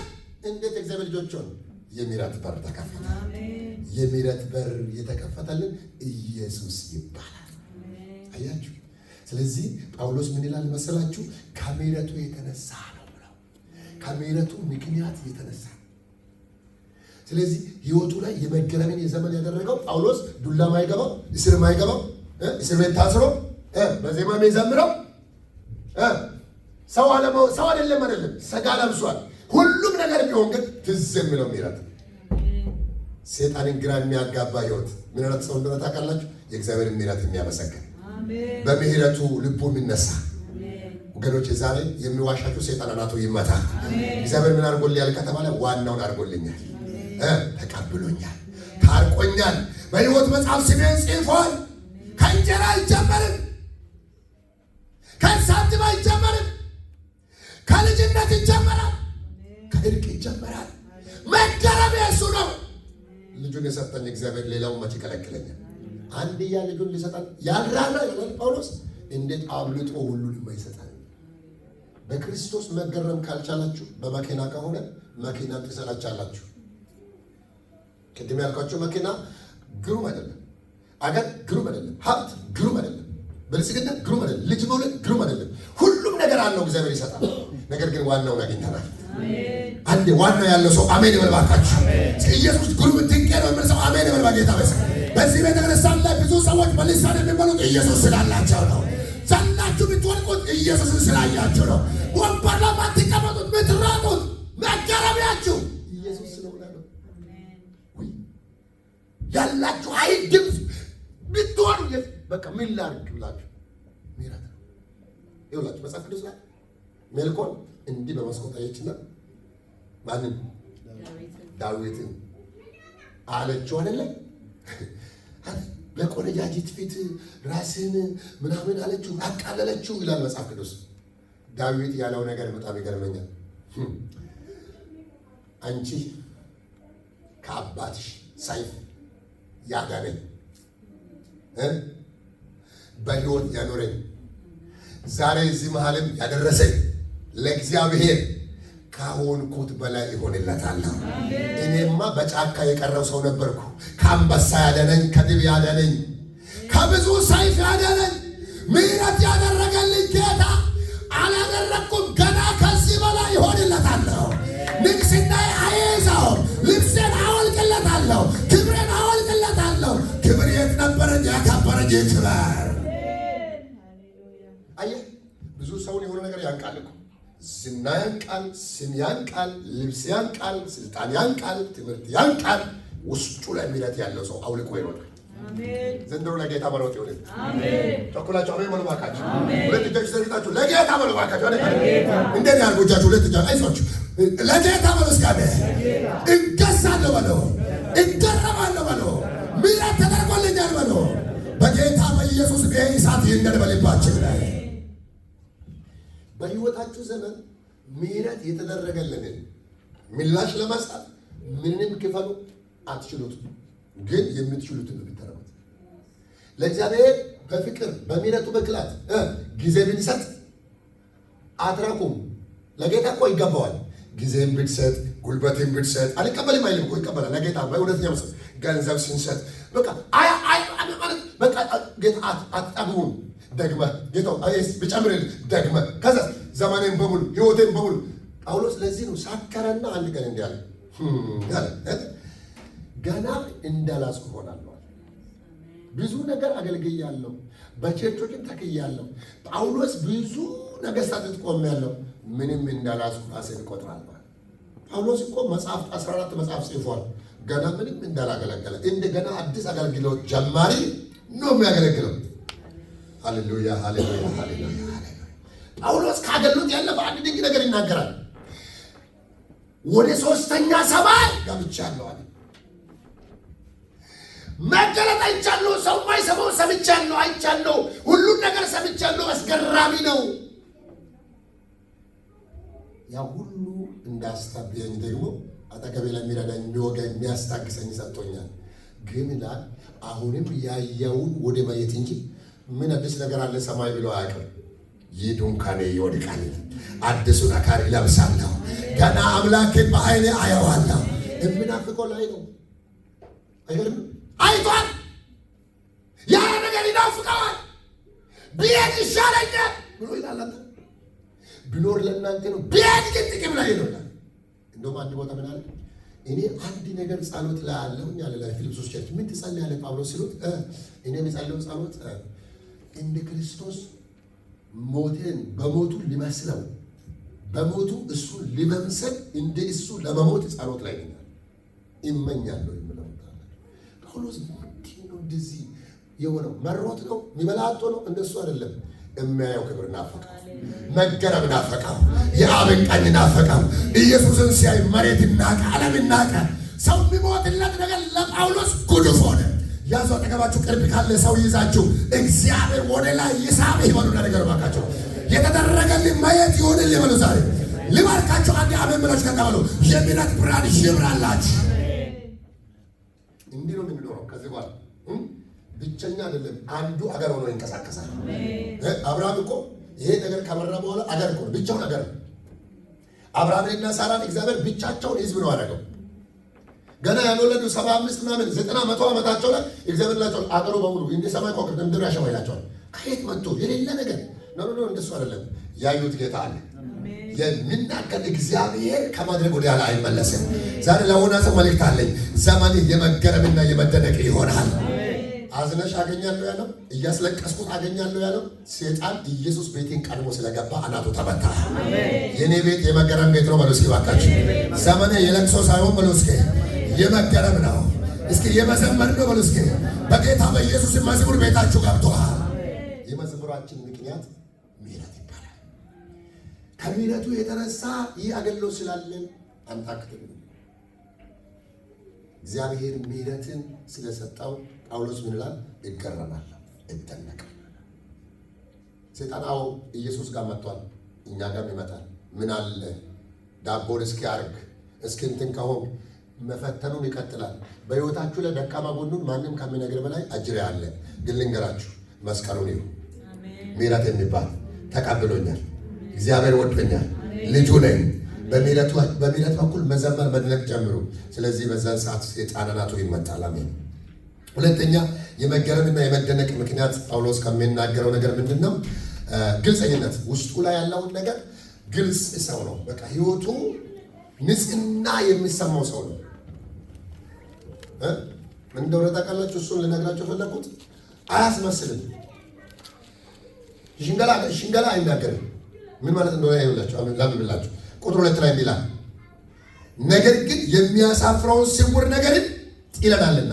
እንዴት እግዚአብሔር ልጆች ሆኑ? የምሕረት በር ተከፈተ። የምሕረት በር የተከፈተልን ኢየሱስ ይባላል። አያችሁ? ስለዚህ ጳውሎስ ምን ይላል መሰላችሁ? ከምሕረቱ የተነሳ ነው ብለው፣ ከምሕረቱ ምክንያት የተነሳ። ስለዚህ ሕይወቱ ላይ የመገረምን የዘመን ያደረገው ጳውሎስ ዱላ ማይገባው፣ እስር ማይገባው፣ እስር ቤት ታስሮ በዜማ የሚዘምረው ሰው አይደለም ሥጋ ለብሷል። ሁሉም ነገር ቢሆን ግን ትዝ የሚለው ምሕረት። ሰይጣንን ግራ የሚያጋባ ሕይወት ምን አይነት ሰው እንደሆነ ታውቃላችሁ? የእግዚአብሔር ምሕረት የሚያመሰግን በምሕረቱ ልቡ የሚነሳ ወገኖች፣ ዛሬ የሚዋሻችሁ ሰይጣን አናቱ ይመታ። እግዚአብሔር ምን አድርጎልኛል ከተባለ ዋናውን አድርጎልኛል። ተቀብሎኛል፣ ታርቆኛል፣ በሕይወት መጽሐፍ ስሜን ጽፏል። ከእንጀራ አይጀመርም፣ ከሳንቲም አይጀመርም፣ ከልጅነት ይጀመራል፣ ከእርቅ ይጀመራል። መገረም የእሱ ነው። ልጁን የሰጠኝ እግዚአብሔር ሌላውን መቼ ይከለክለኛል? አንድያ ልጁን ሊሰጠን ያልራራ ይላል ጳውሎስ። እንዴት አብልጦ ሁሉን የማይሰጠን? በክርስቶስ መገረም ካልቻላችሁ በመኪና ከሆነ መኪና ትሰላቻላችሁ። ቅድም ያልኳቸው መኪና ግሩም አይደለም፣ አገር ግሩም አይደለም፣ ሀብት ግሩም አይደለም፣ ብልጽግና ግሩም አይደለም፣ ልጅ መውለድ ግሩም አይደለም። ሁሉም ነገር አለው እግዚአብሔር ይሰጣል። ነገር ግን ዋናውን አግኝተናል። አንዴ ዋናው ያለው ሰው አሜን ይበል ባካችሁ። ኢየሱስ ግሩም ድንቅ ነው የሚል ሰው አሜን ይበል ባጌታ። በዚህ ቤተክርስቲያን ላይ ብዙ ሰዎች በልሳን የሚበሉት ኢየሱስ ስላላቸው ነው። ዘላችሁ ብትወድቁት ኢየሱስን ስላያችሁ ነው። ወንበር ላይ ባትቀመጡት ብትራቁት መገረሚያችሁ ኢየሱስ ስለሆነ ነው። ያላችሁ አይ ድምፅ ብትሆኑ በቃ ምን ላድርግ ብላችሁ ምሕረት ነው ይኸውላችሁ። መጽሐፍ ቅዱስ ላይ ሜልኮል እንዲህ በመስኮት አየችና ማንን? ዳዊትን አለችው አይደለ? በቆነጃጅት ፊት ራስን ምናምን አለችው፣ አቃለለችው ይላል መጽሐፍ ቅዱስ። ዳዊት ያለው ነገር በጣም ይገርመኛል። አንቺ ከአባትሽ ሰይፍ ያዳነኝ በሕይወት ያኖረኝ ዛሬ እዚህ መሃልም ያደረሰኝ ለእግዚአብሔር ካሆንኩት በላይ ይሆንለታለሁ። እኔማ በጫካ የቀረው ሰው ነበርኩ። ከአንበሳ ያዳነኝ፣ ከድብ ያዳነኝ፣ ከብዙ ሰይፍ ያዳነኝ፣ ምሕረት ያደረገልኝ ጌታ አላደረኩም። ገና ከዚህ በላይ ይሆንለታለሁ። ንግስናዬ አይይዘውም። ልብሴን አወልቅለታለሁ። ክብሬን አወልቅለታለሁ። ክብር የት ነበረኝ? ያከበረኝ ይክበር። አየህ፣ ብዙ ሰውን የሆነ ነገር ያንቃል እኮ። ዝና ያንቃል፣ ስም ያንቃል፣ ልብስ ያንቃል፣ ስልጣን ያንቃል፣ ትምህርት ያንቃል። ውስጡ ላይ ምሕረት ያለው ሰው አውልቆ ይወጣል። ዘንድሮ ለጌታ መሮጥ ይሆን። ቸኩላችሁ አሜን በሉ እባካችሁ። ሁለት እጃችሁ ዘርግታችሁ ለጌታ በሉ እባካችሁ። እንዴት ያርጉ እጃችሁ? ሁለት እጃችሁ አይዟችሁ። ለጌታ በሉ እስኪ አሜን። እገዛለሁ በሉ፣ እገረማለሁ በሉ፣ ምሕረት ተደርጎልኛል በሉ። በጌታ በኢየሱስ ይሄ እሳት ይንደድ በልባችን ላይ። በሕይወታችሁ ዘመን ምሕረት የተደረገልንን ምላሽ ለመስጠት ምንም ክፈሉ አትችሉትም። ግን የምትችሉትን ብትተረሙት ለእግዚአብሔር በፍቅር በምሕረቱ በክላት ጊዜ ብንሰጥ አትረኩም። ለጌታ እኮ ይገባዋል። ጊዜም ብትሰጥ ጉልበትን ብትሰጥ አልቀበልም አይልም እኮ ይቀበላል። ለጌታ በእውነተኛ መስጠት ገንዘብ ስንሰጥ በቃ በቃ ጌታ አትጠግቡም። ደግመህ ጌታው አይስ ብጨምርልህ ደግመህ ከዛ ዘመኔን በሙሉ ሕይወቴን በሙሉ ጳውሎስ ለዚህ ነው ሳከረና አንድ ቀን እንዲያለ ገና እንዳላስኩ ሆናለሁ። ብዙ ነገር አገልግያለሁ፣ በቸርቾችም ተክያለሁ። ጳውሎስ ብዙ ነገሥታት ቆሜያለሁ፣ ምንም እንዳላስኩ ራሴን እቆጥራለሁ። ጳውሎስ እኮ መጽሐፍ 14 መጽሐፍ ጽፏል። ገና ምንም እንዳላገለገለ እንደገና አዲስ አገልግሎት ጀማሪ ነው የሚያገለግለው። ሃሌሉያ ሃሌሉያ ሃሌሉያ። ጳውሎስ ካገሉት ያለ በአንድ ድንቅ ነገር ይናገራል። ወደ 3ኛ ሰማይ ገብቻለሁ አለ። መገለጥ አይቻለሁ። ሰው ማይሰማው ሰምቻለሁ፣ አይቻለሁ። ሁሉን ነገር ሰምቻለሁ። አስገራሚ ነው። ያ ሁሉ እንዳስታብየኝ ደግሞ አጠገቤ ለሚረዳኝ የሚወጋኝ የሚያስታግሰኝ ሰጥቶኛል። ግን ይላል አሁንም ያየውን ወደ ማየት እንጂ ምን አዲስ ነገር አለ ሰማይ ብሎ አያውቅም። ይህ ድንኳኔ ይወድቃል፣ አዲሱን አካል ይለብሳለሁ። ገና አምላኬን በዓይኔ አየዋለሁ። የምናፍቀው ላይ ነው። አይገርም? አይቷል። ያ ነገር ይናፍቀዋል። ብሄድ ይሻለኛል ብሎ ይላል። አንተ ቢኖር ለእናንተ ነው፣ ብሄድ ግን ጥቅም ላይ ነው ይላል። እንደውም አንድ ቦታ ምን አለ? እኔ አንድ ነገር ጸሎት ላይ አለሁኝ አለ ላይ ፊልጵስዩስ ቸርች። ምን ትጸልያለህ ጳውሎስ ሲሉት እኔ የምጸልየው ጸሎት እንደ ክርስቶስ ሞቴን በሞቱ ሊመስለው በሞቱ እሱን ሊመምሰል እንደ እሱ ለመሞት ጸሎት ላይ ነኝ ይመኛለሁ የሚለው ጳውሎስ። ምንድን ነው እንደዚህ የሆነው? መሮት ነው የሚበላጦ ነው? እንደሱ አይደለም። የሚያየው ክብር ናፈቀው፣ መገረም ናፈቀው፣ የአብን ቀኝ ናፈቀው። ኢየሱስን ሲያይ መሬት ናቀ፣ ዓለም ናቀ። ሰው የሚሞትለት ነገር ለጳውሎስ ጉድፍ ሆነ። ያዙ አጠገባችሁ ቅርብ ካለ ሰው ይዛችሁ እግዚአብሔር ወደ ላይ ይሳብህ ይበሉና ነገር ባካችሁ የተደረገልኝ ማየት ይሆንልኝ ይበሉ። ዛሬ ልባርካችሁ። አንድ አሜን ብላችሁ ተቀበሉ። የምሕረት ብርሃን ይብራላችሁ። እንዲህ ነው የሚኖረው። ከዚህ በኋላ ብቸኛ አይደለም፣ አንዱ አገር ሆኖ ይንቀሳቀሳል። አብርሃም እኮ ይሄ ነገር ከመራ በኋላ አገር እኮ ብቻውን አገር። አብርሃምንና ሳራን እግዚአብሔር ብቻቸውን ሕዝብ ነው አደረገው። ገና ያልወለዱ 75 ምናምን 90 100 ዓመታቸው ላይ እግዚአብሔር ላቸው አገሩ በሙሉ እንደ ሰማይ ኮከብ ምድር ያሸዋ ይላቸዋል። ከየት መጥቶ የሌለ ነገር ነው። እንደሱ አይደለም። ያዩት ጌታ አለ። የሚናገር እግዚአብሔር ከማድረግ ወደ ኋላ አይመለስም። ዛሬ ለሆነ ሰው መልእክት አለኝ። ዘመን የመገረምና የመደነቅ ይሆናል። አዝነሽ አገኛለሁ ያለው፣ እያስለቀስኩት አገኛለሁ ያለው ሰይጣን ኢየሱስ ቤቴን ቀድሞ ስለገባ አናቱ ተመታ። የኔ ቤት የመገረም ቤት ነው በሉ እስኪ ባካችሁ። ዘመኔ የለቅሶ ሳይሆን በሉ እስኪ የመገረም ነው። እስኪ የመዘመር ነው በሉ እስኪ። በጌታ በኢየሱስ መዝሙር ቤታችሁ ገብቷል። የመዝሙራችን ምክንያት ምሕረት ይባላል። ከምሕረቱ የተነሳ ይህ አገልግሎት ስላለን አንታክትም። እግዚአብሔር ምሕረትን ስለሰጠው ጳውሎስ ምን ይላል? እገረማለሁ፣ እደነቃለሁ። ሰይጣን አዎ ኢየሱስ ጋር መጥቷል፣ እኛ ጋር ይመጣል። ምን አለ ዳቦን እስኪያርግ እስኪ እንትን ከሆነ መፈተኑን ይቀጥላል። በሕይወታችሁ ላይ ደካማ ጎኑን ማንም ከሚነግር በላይ አጅሬ አለ። ግን ልንገራችሁ መስቀሉን ይሁ ምሕረት የሚባል ተቀብሎኛል። እግዚአብሔር ወዶኛል። ልጁ ነኝ። በምሕረት በኩል መዘመር መድነቅ ጀምሩ። ስለዚህ በዛን ሰዓት የጣናናቱ ይመጣል። አሜን። ሁለተኛ የመገረምና የመደነቅ ምክንያት ጳውሎስ ከሚናገረው ነገር ምንድን ነው? ግልጸኝነት። ውስጡ ላይ ያለውን ነገር ግልጽ ሰው ነው። በቃ ህይወቱ ንጽህና የሚሰማው ሰው ነው። ምን እንደሆነ ታውቃላችሁ? እሱን ልነግራችሁ ፈለኩት። አያስመስልም። ሽንገላ አይናገርም። ምን ማለት እንደሆነ አይውላችሁ። ለምን ብላችሁ ቁጥር 2 ላይ የሚላል ነገር ግን የሚያሳፍረውን ስውር ነገርን ጥለናልና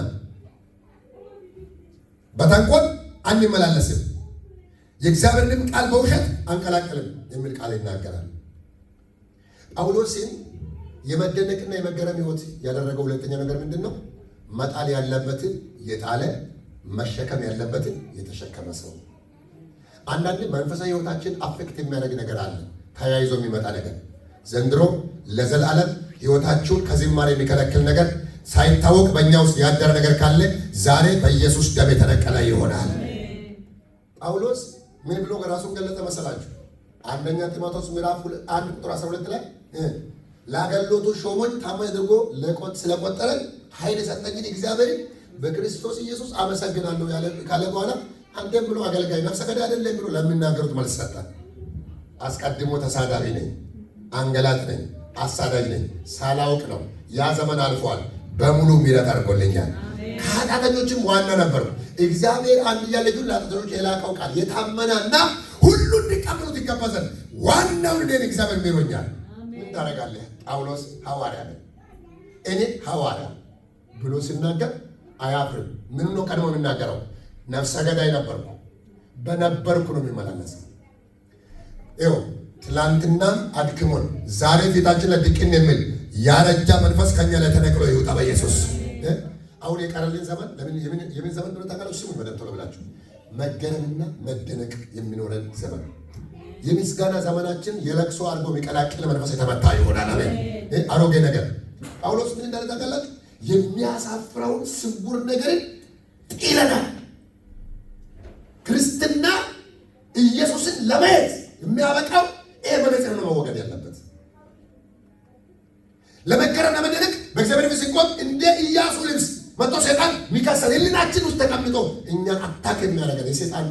በተንኮል አንመላለስም፣ የእግዚአብሔርንም ቃል በውሸት አንቀላቀልም የሚል ቃል ይናገራል። ጳውሎስን የመደነቅና የመገረም ህይወት ያደረገው ሁለተኛ ነገር ምንድን ነው? መጣል ያለበትን የጣለ መሸከም ያለበትን የተሸከመ ሰው። አንዳንድ መንፈሳዊ ህይወታችን አፌክት የሚያደርግ ነገር አለ፣ ተያይዞ የሚመጣ ነገር። ዘንድሮ ለዘላለም ህይወታችሁን ከዝማሬ የሚከለክል ነገር ሳይታወቅ በእኛ ውስጥ ያደረ ነገር ካለ ዛሬ በኢየሱስ ደም የተነቀለ ይሆናል። ጳውሎስ ምን ብሎ ራሱን ገለጠ መሰላችሁ? አንደኛ ጢሞቴዎስ ምዕራፍ 1 ቁጥር 12 ላይ ለአገልግሎቱ ሾሞኝ ታማኝ አድርጎ ስለቆጠረ ኃይል የሰጠኝን እግዚአብሔርን በክርስቶስ ኢየሱስ አመሰግናለሁ ካለ በኋላ አንተም ብሎ አገልጋይ ነፍሰ ገዳይ አይደለም ብሎ ለሚናገሩት መልስ ሰጠ። አስቀድሞ ተሳዳቢ ነኝ፣ አንገላት ነኝ፣ አሳዳጅ ነኝ፣ ሳላውቅ ነው። ያ ዘመን አልፏል፣ በሙሉ ምሕረት አድርጎልኛል። ከኃጢአተኞችም ዋና ነበርኩ። እግዚአብሔር አንድያ ልጁን ለኃጢአተኞች የላከው ቃል የታመነና ሁሉ እንዲቀበሉት ይገባ ዘንድ ዋናውን እኔን እግዚአብሔር ምሮኛል። ምን ታደርጋለህ? ጳውሎስ ሐዋርያ ነኝ እኔ ሐዋርያ ብሎ ሲናገር አያፍርም። ምን ነው ቀድሞ የሚናገረው? ነፍሰ ገዳይ ነበርኩ፣ በነበርኩ ነው የሚመላለሰው። ይኸው ትላንትናም አድክሞን ዛሬ ፊታችን ላይ ድቅን የሚል ያረጃ መንፈስ ከኛ ላይ ተነቅሎ ይውጣ በኢየሱስ። አሁን የቀረልን ዘመን የምን ዘመን እንደሆነ ታውቃላችሁ? ስሙን በደንብ ቶሎ ብላችሁ። መገረምና መደነቅ የሚኖረን ዘመን። የምስጋና ዘመናችን የለቅሶ አድርጎ የሚቀላቅል መንፈስ የተመታ ይሆናል። አሜን። አሮጌ ነገር ጳውሎስ ምን እንዳለ ታውቃላችሁ? የሚያሳፍረውን ስውር ነገርን ጥለናል። ክርስትና ኢየሱስን ለማየት የሚያበቃው ይሄ መነጽር ነው መወገድ ያለበት። ለመገረም ለመደነቅ በእግዚአብሔር ፊት ሲቆም እንደ ኢያሱ ልብስ መጥቶ ሰይጣን የሚከሰል ህሊናችን ውስጥ ተቀምጦ እኛን አታክ የሚያደርገን የሰይጣን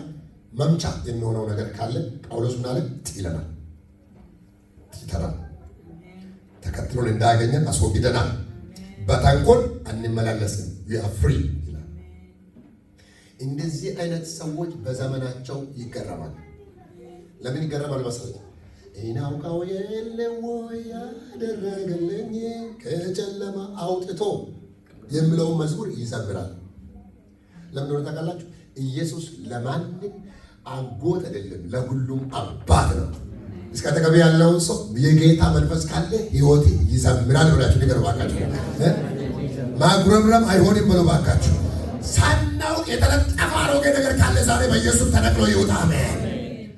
መምቻ የሚሆነው ነገር ካለ ጳውሎስ ምን አለ? ጥለናል፣ ትተናል፣ ተከትሎን እንዳያገኘን አስወግደናል፣ በተንኮል አንመላለስም፣ we are free ይላል። እንደዚህ አይነት ሰዎች በዘመናቸው ይገረማል። ለምን ይገረማል መሰለኝ? እናውቃው የለም ወይ ያደረገልኝ ከጨለማ አውጥቶ የሚለውን መዝሙር ይዘምራል። ለምን ሆነ ታውቃላችሁ? ኢየሱስ ለማንም አጎት አይደለም፣ ለሁሉም አባት ነው። እስከ ተገቢ ያለውን ሰው የጌታ መንፈስ ካለ ህይወት ይዘምራል ብላችሁ ነገር ባካችሁ። ማጉረምረም አይሆንም ብሎ ባካችሁ። ሳናውቅ የተለጠፈ አሮጌ ነገር ካለ ዛሬ በኢየሱስ ተነቅሎ ይውጣ። አሜን።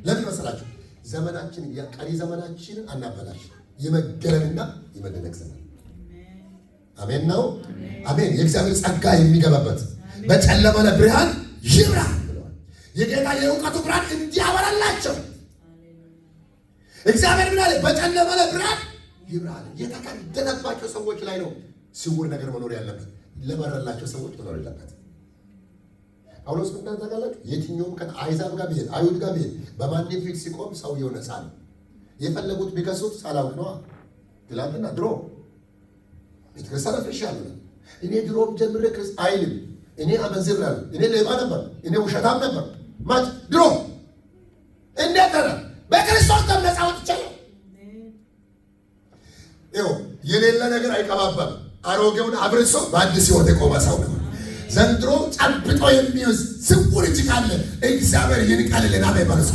ለምን መሰላችሁ? ዘመናችን ቀሪ ዘመናችንን አናበላሽ። የመገረምና የመደነቅ ዘመን አሜን ነው። አሜን። የእግዚአብሔር ጸጋ የሚገባበት በጨለማ ላይ ብርሃን ይብራ ብለዋል። የጌታ የእውቀቱ ብርሃን እንዲያበራላቸው እግዚአብሔር ምን አለ? በጨለማ ላይ ብርሃን ይብራ። የተከደነባቸው ሰዎች ላይ ነው ስውር ነገር መኖር ያለበት፣ ለበረላቸው ሰዎች መኖር ያለበት። ጳውሎስ ምን ታውቃላችሁ? የትኛውም ከአይዛብ ጋር ቢሄድ አይሁድ ጋር ቢሄድ በማንም ፊት ሲቆም ሰውየው ነፃ ነው። የፈለጉት ቢከሱት ሳላውቅ ነዋ። ትላንትና ድሮ ቤተክርስቲያን አፍርሻለሁ እኔ ድሮም ጀምሬ አይልም። እኔ አመንዝራለሁ፣ እኔ ሌባ ነበር፣ እኔ ውሸታም ነበር። ማጭ ድሮ እንዴት ነው በክርስቶስ ደም ነፃ ወጥቻለሁ። ይኸው የሌለ ነገር አይቀባባም። አሮጌውን አብርሶ በአዲስ ሕይወት የቆመ ሰው ነው። ዘንድሮ ጨብጦ የሚይዝ ስውር እጅ ካለ እግዚአብሔር ይንቀልልና በማለት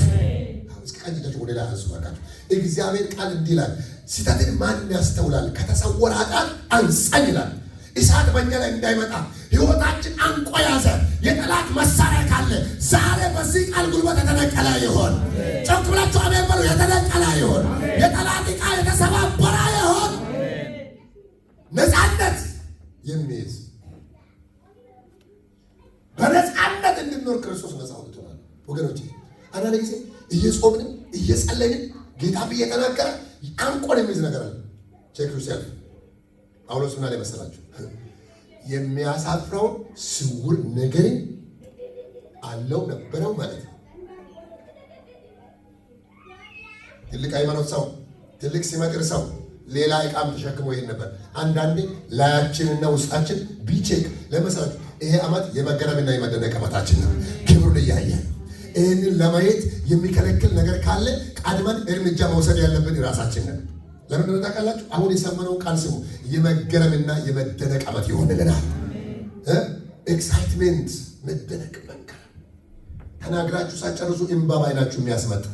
እስከ ቀኝ ደጅ ወደ ላይ አንሱ። ባካችሁ እግዚአብሔር ቃል እንዲህ ይላል፣ ስህተትን ማን ያስተውላል? ከተሰወረ ኃጢአት አንጻኝ ይላል። እሳት በእኛ ላይ እንዳይመጣ ሕይወታችን አንቆ ያዘ የጠላት መሳሪያ ካለ ዛሬ በዚህ ቃል ጉልበት የተነቀለ ይሆን። ጮክ ብላችሁ አሜን በሉ። የተነቀለ ይሆን። የጠላት ዕቃ የተሰባበረ ይሆን። ነፃነት የሚይዝ በነፃነት እንድንኖር ክርስቶስ ነፃ አውጥቶናል ወገኖች። አንዳንድ ጊዜ እየጾምንም እየጸለይንም ጌታም እየተናገረ አንቆን የሚይዝ ነገር አለ። ቼክ ዩርሰልፍ። ጳውሎስ ምን አለ መሰላችሁ? የሚያሳፍረውን ስውር ነገርን አለው ነበረው ማለት ነው። ትልቅ ሃይማኖት ሰው፣ ትልቅ ሲመጥር ሰው ሌላ ዕቃም ተሸክሞ ይሄን ነበር። አንዳንዴ ላያችንና ውስጣችን ቢቼክ ለመሰላችሁ ይሄ ዓመት የመገረምና የመደነቅ ዓመታችን ነው። ክብሩን እያየን ይህንን ለማየት የሚከለክል ነገር ካለ ቀድመን እርምጃ መውሰድ ያለብን ራሳችን ነን። ለምን ነው ታውቃላችሁ? አሁን የሰማነውን ቃል ስሙ። የመገረምና የመደነቅ ዓመት ይሆንልናል። ኤክሳይትሜንት፣ መደነቅ፣ መገረም ተናግራችሁ ሳጨርሱ እንባ ባይናችሁ የሚያስመጣ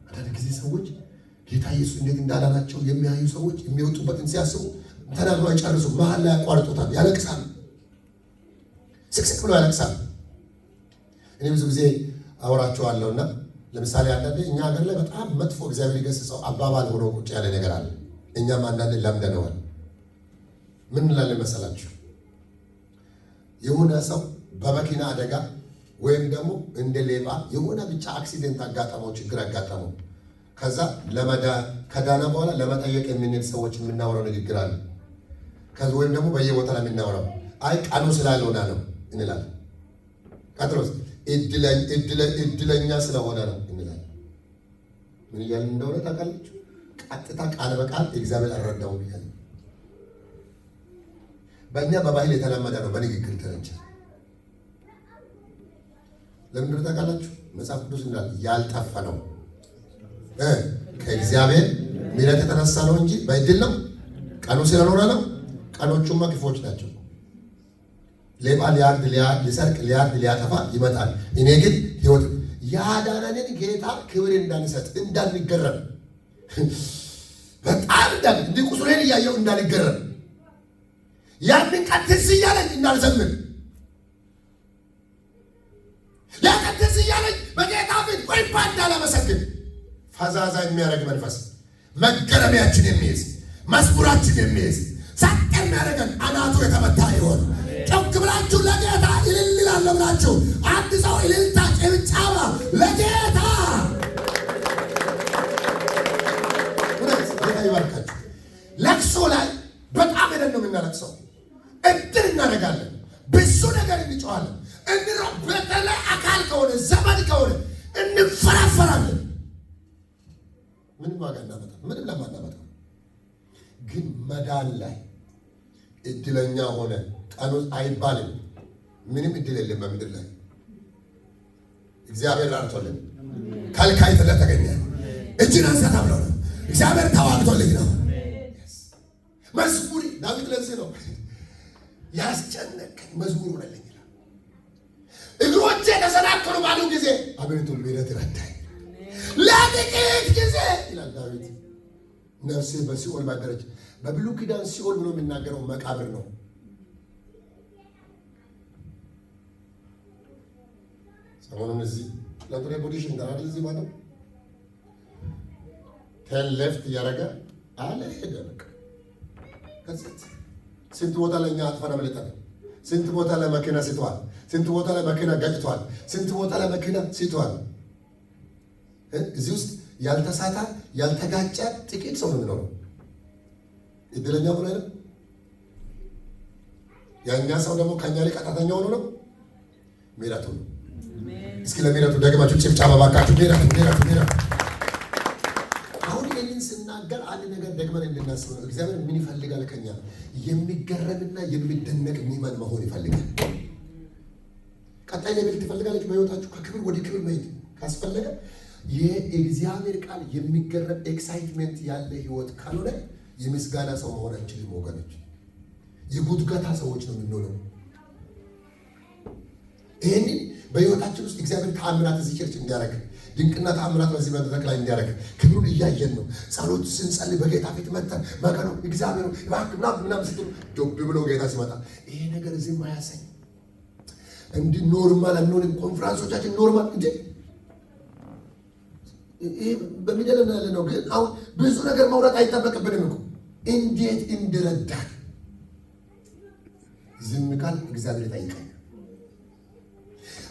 አንዳንድ ጊዜ ሰዎች ጌታ ኢየሱስ እንዴት እንዳዳናቸው የሚያዩ ሰዎች የሚወጡበትን ሲያስቡ ተናግረው አይጨርሱ፣ መሀል ላይ ያቋርጡታል፣ ያለቅሳሉ፣ ስቅስቅ ብሎ ያለቅሳሉ። እኔ ብዙ ጊዜ አወራቸዋለሁና ለምሳሌ አንዳንዴ እኛ ሀገር ላይ በጣም መጥፎ እግዚአብሔር ይገስጸው አባባል ሆኖ ቁጭ ያለ ነገር አለ። እኛም አንዳንዴ ለምደነዋል። ምን እንላለን መሰላችሁ? የሆነ ሰው በመኪና አደጋ ወይም ደግሞ እንደ ሌባ የሆነ ብቻ አክሲደንት አጋጠመው፣ ችግር አጋጠመው። ከዛ ከዳና በኋላ ለመጠየቅ የምንሄድ ሰዎች የምናወራው ንግግር አለ። ከዛ ወይም ደግሞ በየቦታ ላይ የምናወራው አይ ቀኑ ስላልሆነ ነው እንላለን። ቀጥሎስ እድለኛ ስለሆነ ነው እንላለን። ምን እያልን እንደሆነ ታውቃላችሁ? ቀጥታ ቃል በቃል እግዚአብሔር አልረዳውም እያልን በእኛ በባህል የተለመደ ነው። በንግግር ደረጃ ለምንድን ነው ታውቃላችሁ? መጽሐፍ ቅዱስ እንዳለ ያልጠፋ ነው ከእግዚአብሔር ምሕረት የተነሳ ነው እንጂ በእድል ነው። ቀኑ ስለሆነ ነው። ቀኖቹማ ክፎች ናቸው። ሌባ ሊያርድ፣ ሊሰርቅ፣ ሊያርድ፣ ሊያጠፋ ይመጣል። እኔ ግን ሕይወት ያዳነንን ጌታ ክብር እንዳንሰጥ እንዳንገረም፣ በጣም እንዲህ ቁስሌን እያየው እንዳንገረም፣ ያንን ቀን ትዝ እያለኝ እንዳልዘምር፣ ያ ቀን ትዝ እያለኝ በጌታ ፊት ቆይባ እንዳላመሰግን ፈዛዛ የሚያደርግ መንፈስ መገረሚያችን የሚይዝ መዝሙራችን የሚይዝ ሳቅ የሚያደርገን አናቱ የተመታ ይሆን። ጮክ ብላችሁ ለጌታ እልል እላለሁ ብላችሁ አንድ ሰው እልልታ ጭብጨባ ለጌታ ጌታ ይባርካችሁ። ለቅሶ ላይ በጣም ሄደን ነው የምናለቅሰው። እድል እናደርጋለን፣ ብዙ ነገር እንጮኻለን፣ በተለይ አካል ከሆነ ዘመድ ከሆነ እንፈራፈራለን። ምንም ዋጋ እናመጣ ምንም ለማናመጣ ግን መዳን ላይ እድለኛ ሆነ ቀኑ አይባልም። ምንም እድል የለም በምድር ላይ እግዚአብሔር ራርቶልን ከልካይ ተገኘ እጅን አንሳት ብለው ነው እግዚአብሔር ተዋግቶልኝ ነው። መዝሙር ዳዊት ለዚህ ነው ያስጨነቀኝ መዝሙር ሆነልኝ ይላል። እግሮቼ ተሰናከሉ ባሉ ጊዜ አቤቱ ምሕረት ረዳኝ ለጥቂት ጊዜ ይላል ዳዊት። ነፍሴ በሲኦል ባደረች። በብሉይ ኪዳን ሲኦል ብሎ የሚናገረው መቃብር ነው። ሰሞኑን እዚህ ለጥሬ ቦዲሽ እንዳራል እዚህ ማለት ቴል ሌፍት እያደረገ አለ ሄደ። ከዚህ ስንት ቦታ ለኛ አጥፈና መለጠን፣ ስንት ቦታ ላይ መኪና ሲቷል፣ ስንት ቦታ ላይ መኪና ገጭቷል፣ ስንት ቦታ ላይ መኪና ሲቷል። እዚህ ውስጥ ያልተሳታ ያልተጋጨ ጥቂት ሰው ነው የሚኖረው። እድለኛ ሆነ አይደል? ያኛ ሰው ደግሞ ከኛ ላይ ቀጣተኛ ሆኖ ነው። ምሕረቱ ነው። እስኪ ለምሕረቱ ደግማችሁ ጭብጨባ ባካችሁ። ምሕረቱ አሁን ይህንን ስናገር አንድ ነገር ደግመን እንድናስብ ነው። እግዚአብሔር ምን ይፈልጋል ከኛ? የሚገረምና የሚደነቅ ሚመን መሆን ይፈልጋል። ቀጣይ ሌቭል ትፈልጋለች በሕይወታችሁ። ከክብር ወደ ክብር መሄድ ካስፈለገ የእግዚአብሔር ቃል የሚገረም ኤክሳይትሜንት ያለ ህይወት ካልሆነ የምስጋና ሰው መሆን አንችልም ወገኖች። የጉትገታ ሰዎች ነው የምንሆነው። ይህንን በህይወታችን ውስጥ እግዚአብሔር ተአምራት እዚህ ቸርች እንዲያደርግ ድንቅና ተአምራት በዚህ መድረክ ላይ እንዲያደርግ ክብሩን እያየን ነው። ጸሎት ስንጸልይ በጌታ ፊት መጥተን መከሩ እግዚአብሔር እባክህ ምናምን ስትሉ ጆብ ብሎ ጌታ ሲመጣ ይሄ ነገር እዚህ ማያሰኝ እንዲህ ኖርማል አንሆንም። ኮንፈረንሶቻችን ኖርማል እንጂ በሚደለና ያለ ነው። ግን አሁን ብዙ ነገር መውረድ አይጠበቅብንም እኮ እንዴት እንደረዳን ዝም ካል እግዚአብሔር ይጠይቀኛል።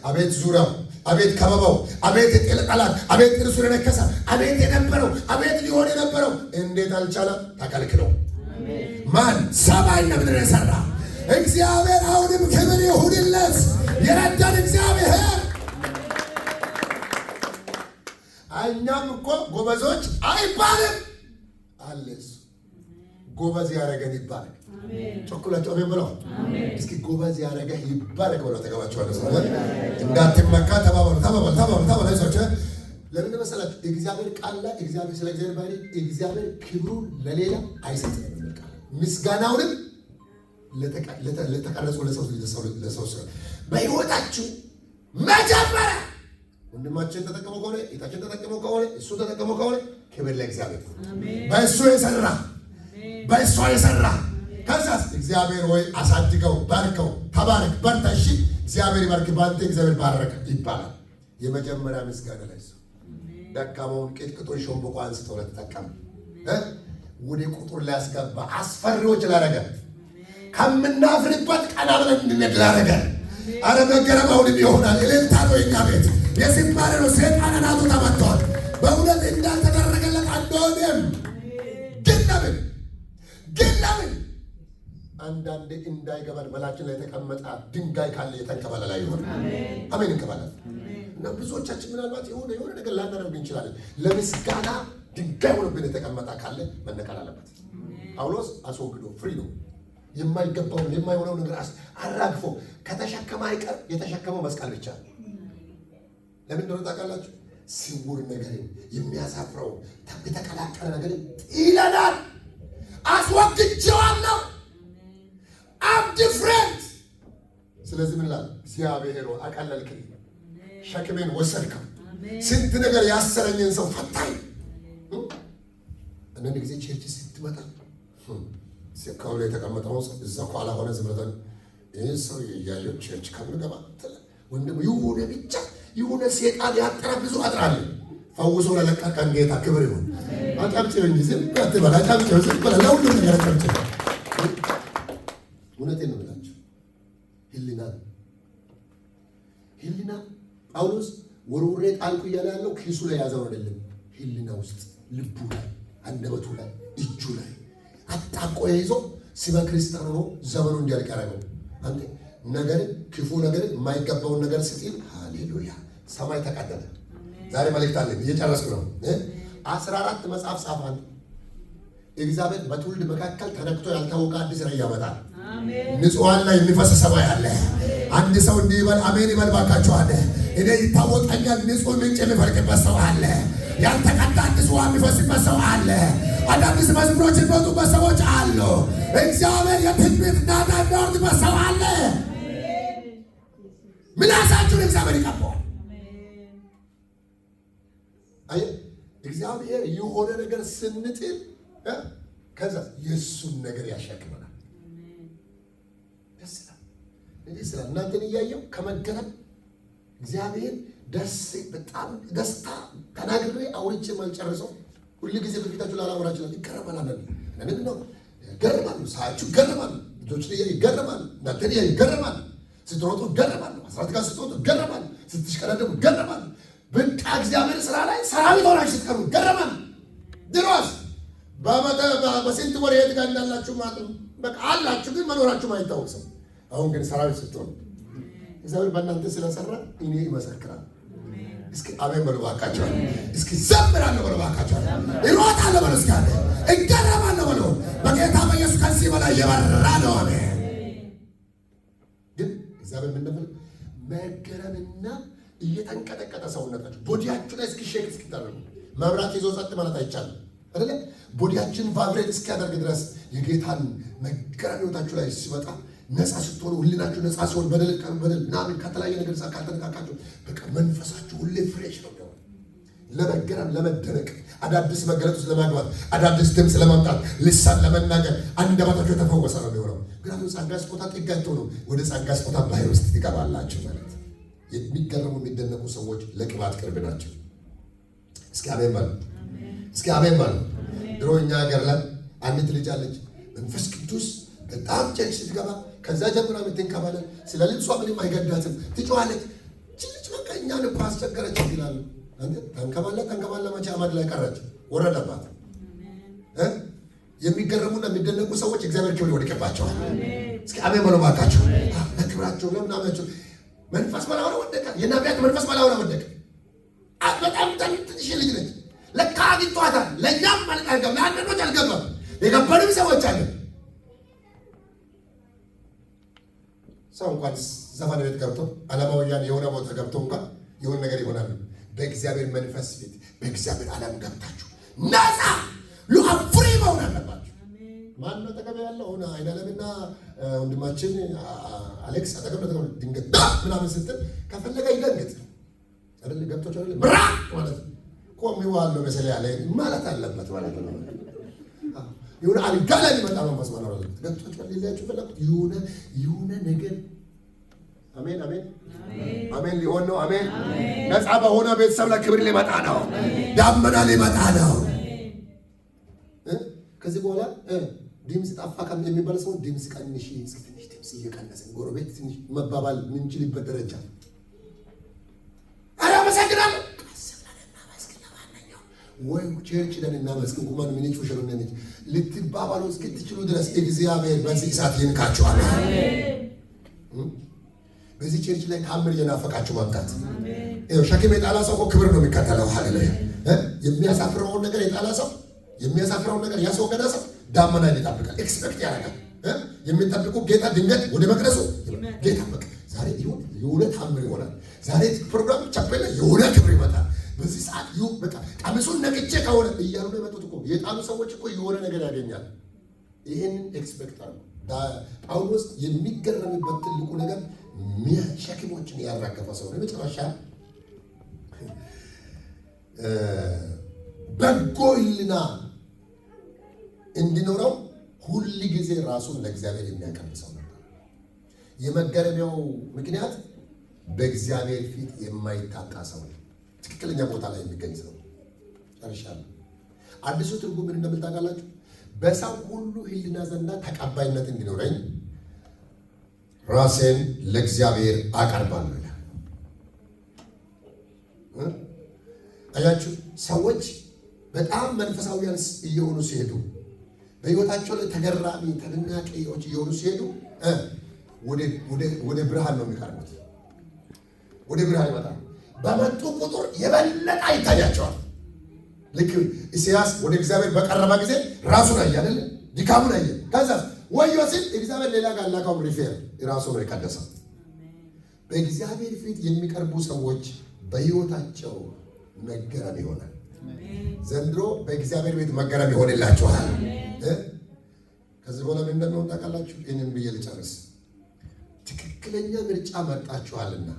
አቤት ዙሪያው፣ አቤት ከበባው፣ አቤት የጠላት፣ አቤት እርሱን የነከሰ፣ አቤት የነበረው፣ አቤት ሊሆን የነበረው እንዴት አልቻለም? ተከልክለው። ማን? ሰማይና ምድር የሰራ እግዚአብሔር። አሁንም ክብር ይሁንለት የረዳን እግዚአብሔር። እኛም እኮ ጎበዞች አይባልም አለ እሱ። ጎበዝ ያረገን ይባላል። ጮኩላችሁ አሜን ብለው እስኪ ጎበዝ ያረገህ ይባረክ ብለው ተገባችኋለሁ። ሰዎች እንዳትመካ ተባባሉ። አይዞች ለምን መሰላችሁ? እግዚአብሔር ቃል ላይ እግዚአብሔር ስለ እግዚአብሔር ባሪ እግዚአብሔር ክብሩን ለሌላ አይሰጥም። ምስጋናውንም ለተቀረጹ ለሰው በሕይወታችሁ መጀመሪያ ወንድማችን ተጠቀመው ከሆነ እህታችን ተጠቀመው ከሆነ እሱ ተጠቀመው ከሆነ ክብር ለእግዚአብሔር። በእሱ የሰራ በእሷ የሰራ ከዛስ እግዚአብሔር ወይ አሳድገው፣ ባርከው፣ ተባረክ፣ በርታ፣ እሺ እግዚአብሔር ይባርክ፣ ባንተ እግዚአብሔር ባረከ ይባላል። የመጀመሪያ ምስጋና ላይ ሰው ደካማውን ቅጥቅጦ ሾምቦቆ አንስቶ ለተጠቀመ ወደ ቁጥር ላይ ያስገባ አስፈሪዎች ላረገ ከምናፍርበት ቀና ብለን እንድንሄድ ላረገ አረ መገረም አሁንም ይሆናል። እልልታ ነው የኛ ቤት የዝማሬ ነው። ሰይጣን አናቱ ተመቷል። በእውነት እንዳልተደረገለት አንዶንም ግን ለምን አንዳንዴ እንዳይገባን በላችን ላይ የተቀመጠ ድንጋይ ካለ የተንከባለለ ይሆናል። አሜን እንከባለን እና ብዙዎቻችን ምናልባት የሆነ ነገር ላናደርግ እንችላለን። ለምስጋና ድንጋይ ሆኖብን የተቀመጠ ካለ መነቀል አለበት። ጳውሎስ አስወግዶ ፍሪ ነው። የማይገባውን የማይሆነው ነገር አራግፎ ከተሸከመ አይቀር የተሸከመው መስቀል ብቻ ነው። ለምን እንደሆነ ታውቃላችሁ? ስውር ነገርን የሚያሳፍረው የተቀላቀለ ነገርን ይለናል። አስወግጄዋለሁ። አም ዲፍረንት። ስለዚህ ምን እላለሁ? እግዚአብሔር አቀለልክልኝ፣ ሸክሜን ወሰድከው። ስንት ነገር ያሰረኝን ሰው ፈታኝ። አንዳንድ ጊዜ ቸርች ስትመጣ ከሁሉ የተቀመጠው እዛ ኋላ ሆነ ዝምረተን ይህ ሰው እያየው ቸርች ከምገባ ወንድም የሆነ ብቻ የሆነ ሴጣን ያጠራ ብዙ አጥራለ ፈውሶ ለለቀቀን ጌታ ክብር ይሁን። አጫብጭው እንጂ ዝም አትበል፣ አጫብጭው ዝም በል። ለሁሉም ነገር አጫብጭው። እውነቴን ነው የምላችሁ። ህሊና ጳውሎስ ወርውሬ ጣልኩ እያለ ያለው ኪሱ ላይ ያዘው አይደለም። ህሊና ውስጥ ልቡ ላይ፣ አንደበቱ ላይ፣ እጁ ላይ አጣቆ ይዞ ስመ ክርስቲያን ሆኖ ዘመኑ እንዲያልቅ ያደረገው አንተ ነገርን ክፉ ነገርን የማይገባውን ነገር ስትል ሃሌሉያ ሰማይ ተቀደደ። ዛሬ መልእክት አለኝ እየጨረስኩ ነው። 14 መጽሐፍ ጻፋን። እግዚአብሔር በትውልድ መካከል ተነክቶ ያልታወቀ አዲስ ራዕይ ያመጣል። ንጹሃን ላይ የሚፈስ ሰማይ አለ። አንድ ሰው እንዲህ ይበል፣ አሜን ይበል ባካችሁ አለ። እኔ ይታወቀኛል ንጹህ ምንጭ የሚፈልቅበት ሰው አለ። ያልተቀዳ አዲስ ውሃ የሚፈስበት ሰው አለ። አዳዲስ መዝሙሮች የሚወጡበት ሰዎች አሉ። እግዚአብሔር የትንቢት ናዳ የሚያወርድበት ሰው አለ። ምላሳችሁን እግዚአብሔር ይቀባዋል። እግዚአብሔር የሆነ ነገር ስንጥል ከዛ የእሱን ነገር ያሸክመናል። ደስ ይላል። እንዴት ስላል እናንተን እያየው ከመገረም እግዚአብሔር በጣም ደስታ ተናግሬ አውርቼ ማልጨርሰው ሁሉ ጊዜ በፊታችሁ ላላወራ ይችላል። ይገረማል። አንዳንድ ነው ይገረማሉ። ሳያችሁ ይገረማሉ። ልጆች ላይ ይገረማሉ። እናንተን እያዩ ይገረማሉ። ስትሮጡ ይገረማሉ። አስራት ጋር ስትሮጡ ይገረማሉ። ስትሽቀዳደሙ ይገረማሉ። በቃ እግዚአብሔር ስራ ላይ ሰራዊት ሆናችሁ ስትቀሩ ይገረማሉ። ድሮስ በስንት ወር የት ጋር እንዳላችሁ ማለት በቃ አላችሁ፣ ግን መኖራችሁ አይታወቅም። አሁን ግን ሰራዊት ስትሆኑ እግዚአብሔር በእናንተ ስለሰራ እኔ ይመሰክራል። እስኪ አሜን በሉ ባካችሁ። እስኪ ዘምራለሁ በሉ ባካችሁ። እሮጣለሁ በሉ እስኪ አለ እገረማለሁ በሉ። በጌታ በኢየሱስ ከዚህ በላይ የበራ ነው። አሜን። ግን እግዚአብሔር ምን ነበር መገረምና እየተንቀጠቀጠ ሰውነታችሁ ቦዲያችሁ ላይ እስኪሸክ እስኪታረሙ መብራት ይዞ ጸጥ ማለት አይቻልም አይደለ? ቦዲያችን ቫይብሬት እስኪያደርግ ድረስ የጌታን መገረም ህይወታችሁ ላይ ሲመጣ ነፃ ስትሆኑ ሁሉናችሁ ነፃ ሲሆን በደል ምናምን ከተለያየ ነገር ካልተነካካችሁ በቃ መንፈሳችሁ ሁሌ ፍሬሽ ነው የሚሆነው። ለመገረም ለመደነቅ አዳዲስ መገለጥ ውስጥ ለማግባት አዳዲስ ድምፅ ለማምጣት ልሳን ለመናገር አንደበታችሁ የተፈወሰ ነው የሚሆነው። ምክንያቱም ጸጋ ስጦታ ጥጋቶ ነው። ወደ ጸጋ ስጦታ ባህር ውስጥ ይገባላችሁ ማለት የሚገረሙ የሚደነቁ ሰዎች ለቅባት ቅርብ ናቸው። እስኪ አሜን በሉ። እስኪ አሜን በሉ። ድሮ እኛ ሀገር ላይ አንዲት ልጅ አለች። መንፈስ ቅዱስ በጣም ቸርች ስትገባ ከዛ ጀምራ የምትንከባለል ስለ ልብሷ ምንም አይገዳትም፣ ትጮኻለች። ችልች በቃ እኛን እኮ አስቸገረች ይላሉ። አንተ ተንከባለ መቼ አመድ ላይ ቀረች ወረደባት። የሚገረሙና የሚደነቁ ሰዎች እግዚአብሔር ክብር ይወድቅባቸዋል። እስኪ አሜን በሉ እባካችሁ። ለክብራቸው ለምናምናቸው መንፈስ በላው ወደቀ። የነቢያት መንፈስ በላው ወደቀ። በጣም ትንሽ ልጅ ነች። ለካ አግኝቷታል። ለእኛም ማለት አልገባም፣ ለአንዳንዶች አልገባም። የገባንም ሰዎች አለ። ሰው እንኳን ዘፈን ቤት ገብቶ ዓለማውያን የሆነ ቦታ ገብቶ እንኳን የሆነ ነገር ይሆናሉ። በእግዚአብሔር መንፈስ ፊት በእግዚአብሔር ዓለም ገብታችሁ ነፃ ፍሪ መሆን አለባችሁ። ማን ነው ተቀበለ ያለው? ሆነ አይደለምና ወንድማችን አሌክስ አጠገብ ድንገት ምናምን ስትል ከፈለገ ይደንግጥ አይደል? ገብቶች አይደል? ብራ ማለት ቆም ይዋል መሰለ ያለ ማለት አለበት ማለት ነው። የሆነ አልጋ ላይ የሚመጣ መንፈስ ማለት ነው። ገብቶች ሊላችሁ ፈለጉት የሆነ ነገር አሜን አሜን አሜን ሊሆን ነው። አሜን ነፃ በሆነ ቤተሰብ ላይ ክብር ሊመጣ ነው። ዳመና ሊመጣ ነው። ከዚህ በኋላ ድምፅ ጠፋ የሚባል ሰው ድምፅ ቀንሽ፣ ትንሽ ድምፅ እየቀነሰ ጎረቤት ትንሽ መባባል ምንችልበት ደረጃ አመሰግናለሁ ወይ ቸርች ደን እናመስግን ቁማን ምን ይችላል ነኝ ልትባባሉ እስክትችሉ ድረስ እግዚአብሔር በዚህ እሳት ይንካችኋል። በዚህ ቸርች ላይ ታምር የናፈቃችሁ ማምጣት ሸክም የጣላ ሰው እኮ ክብር ነው የሚከተለው። ሃሌሉያ። የሚያሳፍረውን ነገር የጣላ ሰው የሚያሳፍረውን ነገር ያስወገደ ሰው ዳመና ይጠብቃል፣ ኤክስፔክት ያደርጋል። የሚጠብቁ ጌታ ድንገት ወደ መቅደሱ ጌታ በቃ ዛሬ የሆነ ታምር ይሆናል፣ ዛሬ ፕሮግራም ቻፔል የሆነ ክብር ይመጣል። በዚህ ሰዓት በቃ ቀሚሱን ነቅቼ ከሆነ እያሉ ነው የመጡት እኮ የጣሉ ሰዎች እኮ የሆነ ነገር ያገኛል። ይህንን ኤክስፔክት አድርጉ። ጳውሎስ የሚገረምበት ትልቁ ነገር ሸክሞችን ያራገፈ ሰው ነው። መጨረሻ በጎ ሕሊና እንዲኖረው ሁል ጊዜ ራሱን ለእግዚአብሔር የሚያቀርብ ሰው ነበር። የመገረሚያው ምክንያት በእግዚአብሔር ፊት የማይታጣ ሰው ነው። ትክክለኛ ቦታ ላይ የሚገኝ ሰው ጨርሻለሁ። አዲሱ ትርጉም ምን እንደምል ታውቃላችሁ? በሰው ሁሉ ሕሊና ዘንዳ ተቀባይነት እንዲኖረኝ ራሴን ለእግዚአብሔር አቀርባለሁ ይላል። አያችሁ፣ ሰዎች በጣም መንፈሳዊያን እየሆኑ ሲሄዱ በሕይወታቸው ላይ ተገራሚ ተደናቂዎች እየሆኑ ሲሄዱ ወደ ብርሃን ነው የሚቀርቡት። ወደ ብርሃን ይመጣል። በመጡ ቁጥር የበለጠ ይታያቸዋል። ልክ ኢሳያስ ወደ እግዚአብሔር በቀረበ ጊዜ ራሱን አየ አይደል? ድካሙን አየ። ከዛ ወዮ ሲል እግዚአብሔር ሌላ ጋር ላካው ሪፌር ራሱ ነው የቀደሰው። በእግዚአብሔር ፊት የሚቀርቡ ሰዎች በሕይወታቸው መገረም ይሆናል። ዘንድሮ በእግዚአብሔር ቤት መገረም ይሆንላችኋል። ከዚህ በኋላ ምን እንደሆነ ታውቃላችሁ? ይህንን ብዬ ልጨርስ። ትክክለኛ ምርጫ መርጣችኋልና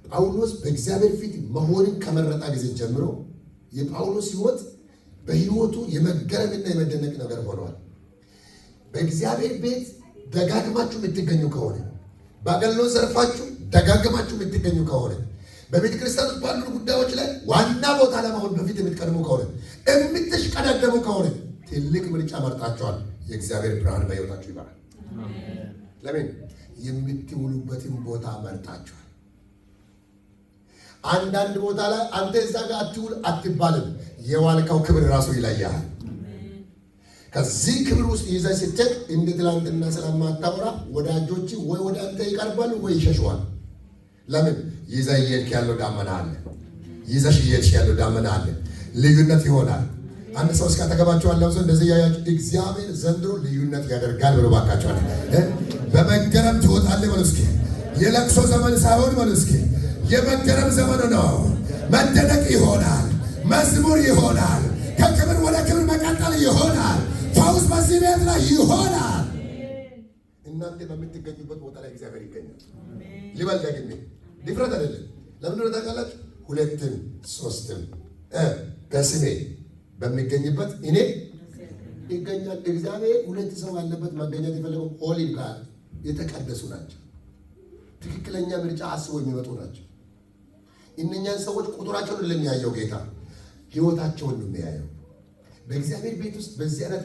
ጳውሎስ በእግዚአብሔር ፊት መሆንን ከመረጣ ጊዜ ጀምሮ የጳውሎስ ሕይወት በሕይወቱ የመገረምና የመደነቅ ነገር ሆነዋል። በእግዚአብሔር ቤት ደጋግማችሁ የምትገኙ ከሆነ በአገልግሎት ዘርፋችሁ ደጋግማችሁ የምትገኙ ከሆነ በቤተ ክርስቲያን ውስጥ ባሉ ጉዳዮች ላይ ዋና ቦታ ለመሆን በፊት የምትቀድሙ ከሆነ የምትሽቀዳደሙ ከሆነ ትልቅ ምርጫ መርጣችኋል። የእግዚአብሔር ብርሃን በሕይወታችሁ ይበራል። ለምን? የምትውሉበትን ቦታ መርጣችኋል። አንዳንድ ቦታ ላይ አንተ እዛ ጋር አትውል አትባልም። የዋልካው ክብር ራሱ ይለያል። ከዚህ ክብር ውስጥ ይዘህ ስትሄድ እንደ ትላንትና ስለማታወራ ወዳጆች ወይ ወደ አንተ ይቀርባሉ ወይ ይሸሸዋል። ለምን? ይዘህ እየሄድክ ያለው ዳመና አለ። ይዘሽ እየሄድሽ ያለው ዳመና አለ። ልዩነት ይሆናል። አንድ ሰው እስካጠገባቸው ያለው ሰው እንደዚህ ያያችሁ እግዚአብሔር ዘንድሮ ልዩነት ያደርጋል ብሎ ባካቸዋል። በመገረም ትወጣለህ በሉ እስኪ። የለቅሶ ዘመን ሳይሆን በሉ እስኪ የመገረም ዘመን ነው። መደነቅ ይሆናል። መዝሙር ይሆናል። ከክብር ወደ ክብር መቀጠል ይሆናል። ፈውስ በዚህ ቤት ላይ ይሆናል። እናንተ በምትገኙበት ቦታ ላይ እግዚአብሔር ይገኛል። ይበል ደግሜ ዲፍረት አይደለም። ለምን ታውቃላችሁ? ሁለትም ሶስትም በስሜ በሚገኝበት እኔ ይገኛል። እግዚአብሔር ሁለት ሰው ያለበት መገኘት የፈለገው ሆሊ ጋር የተቀደሱ ናቸው። ትክክለኛ ምርጫ አስበው የሚመጡ ናቸው። እነኛን ሰዎች ቁጥራቸውን ለሚያየው ጌታ ሕይወታቸውን ነው የሚያየው። በእግዚአብሔር ቤት ውስጥ በዚህ አይነት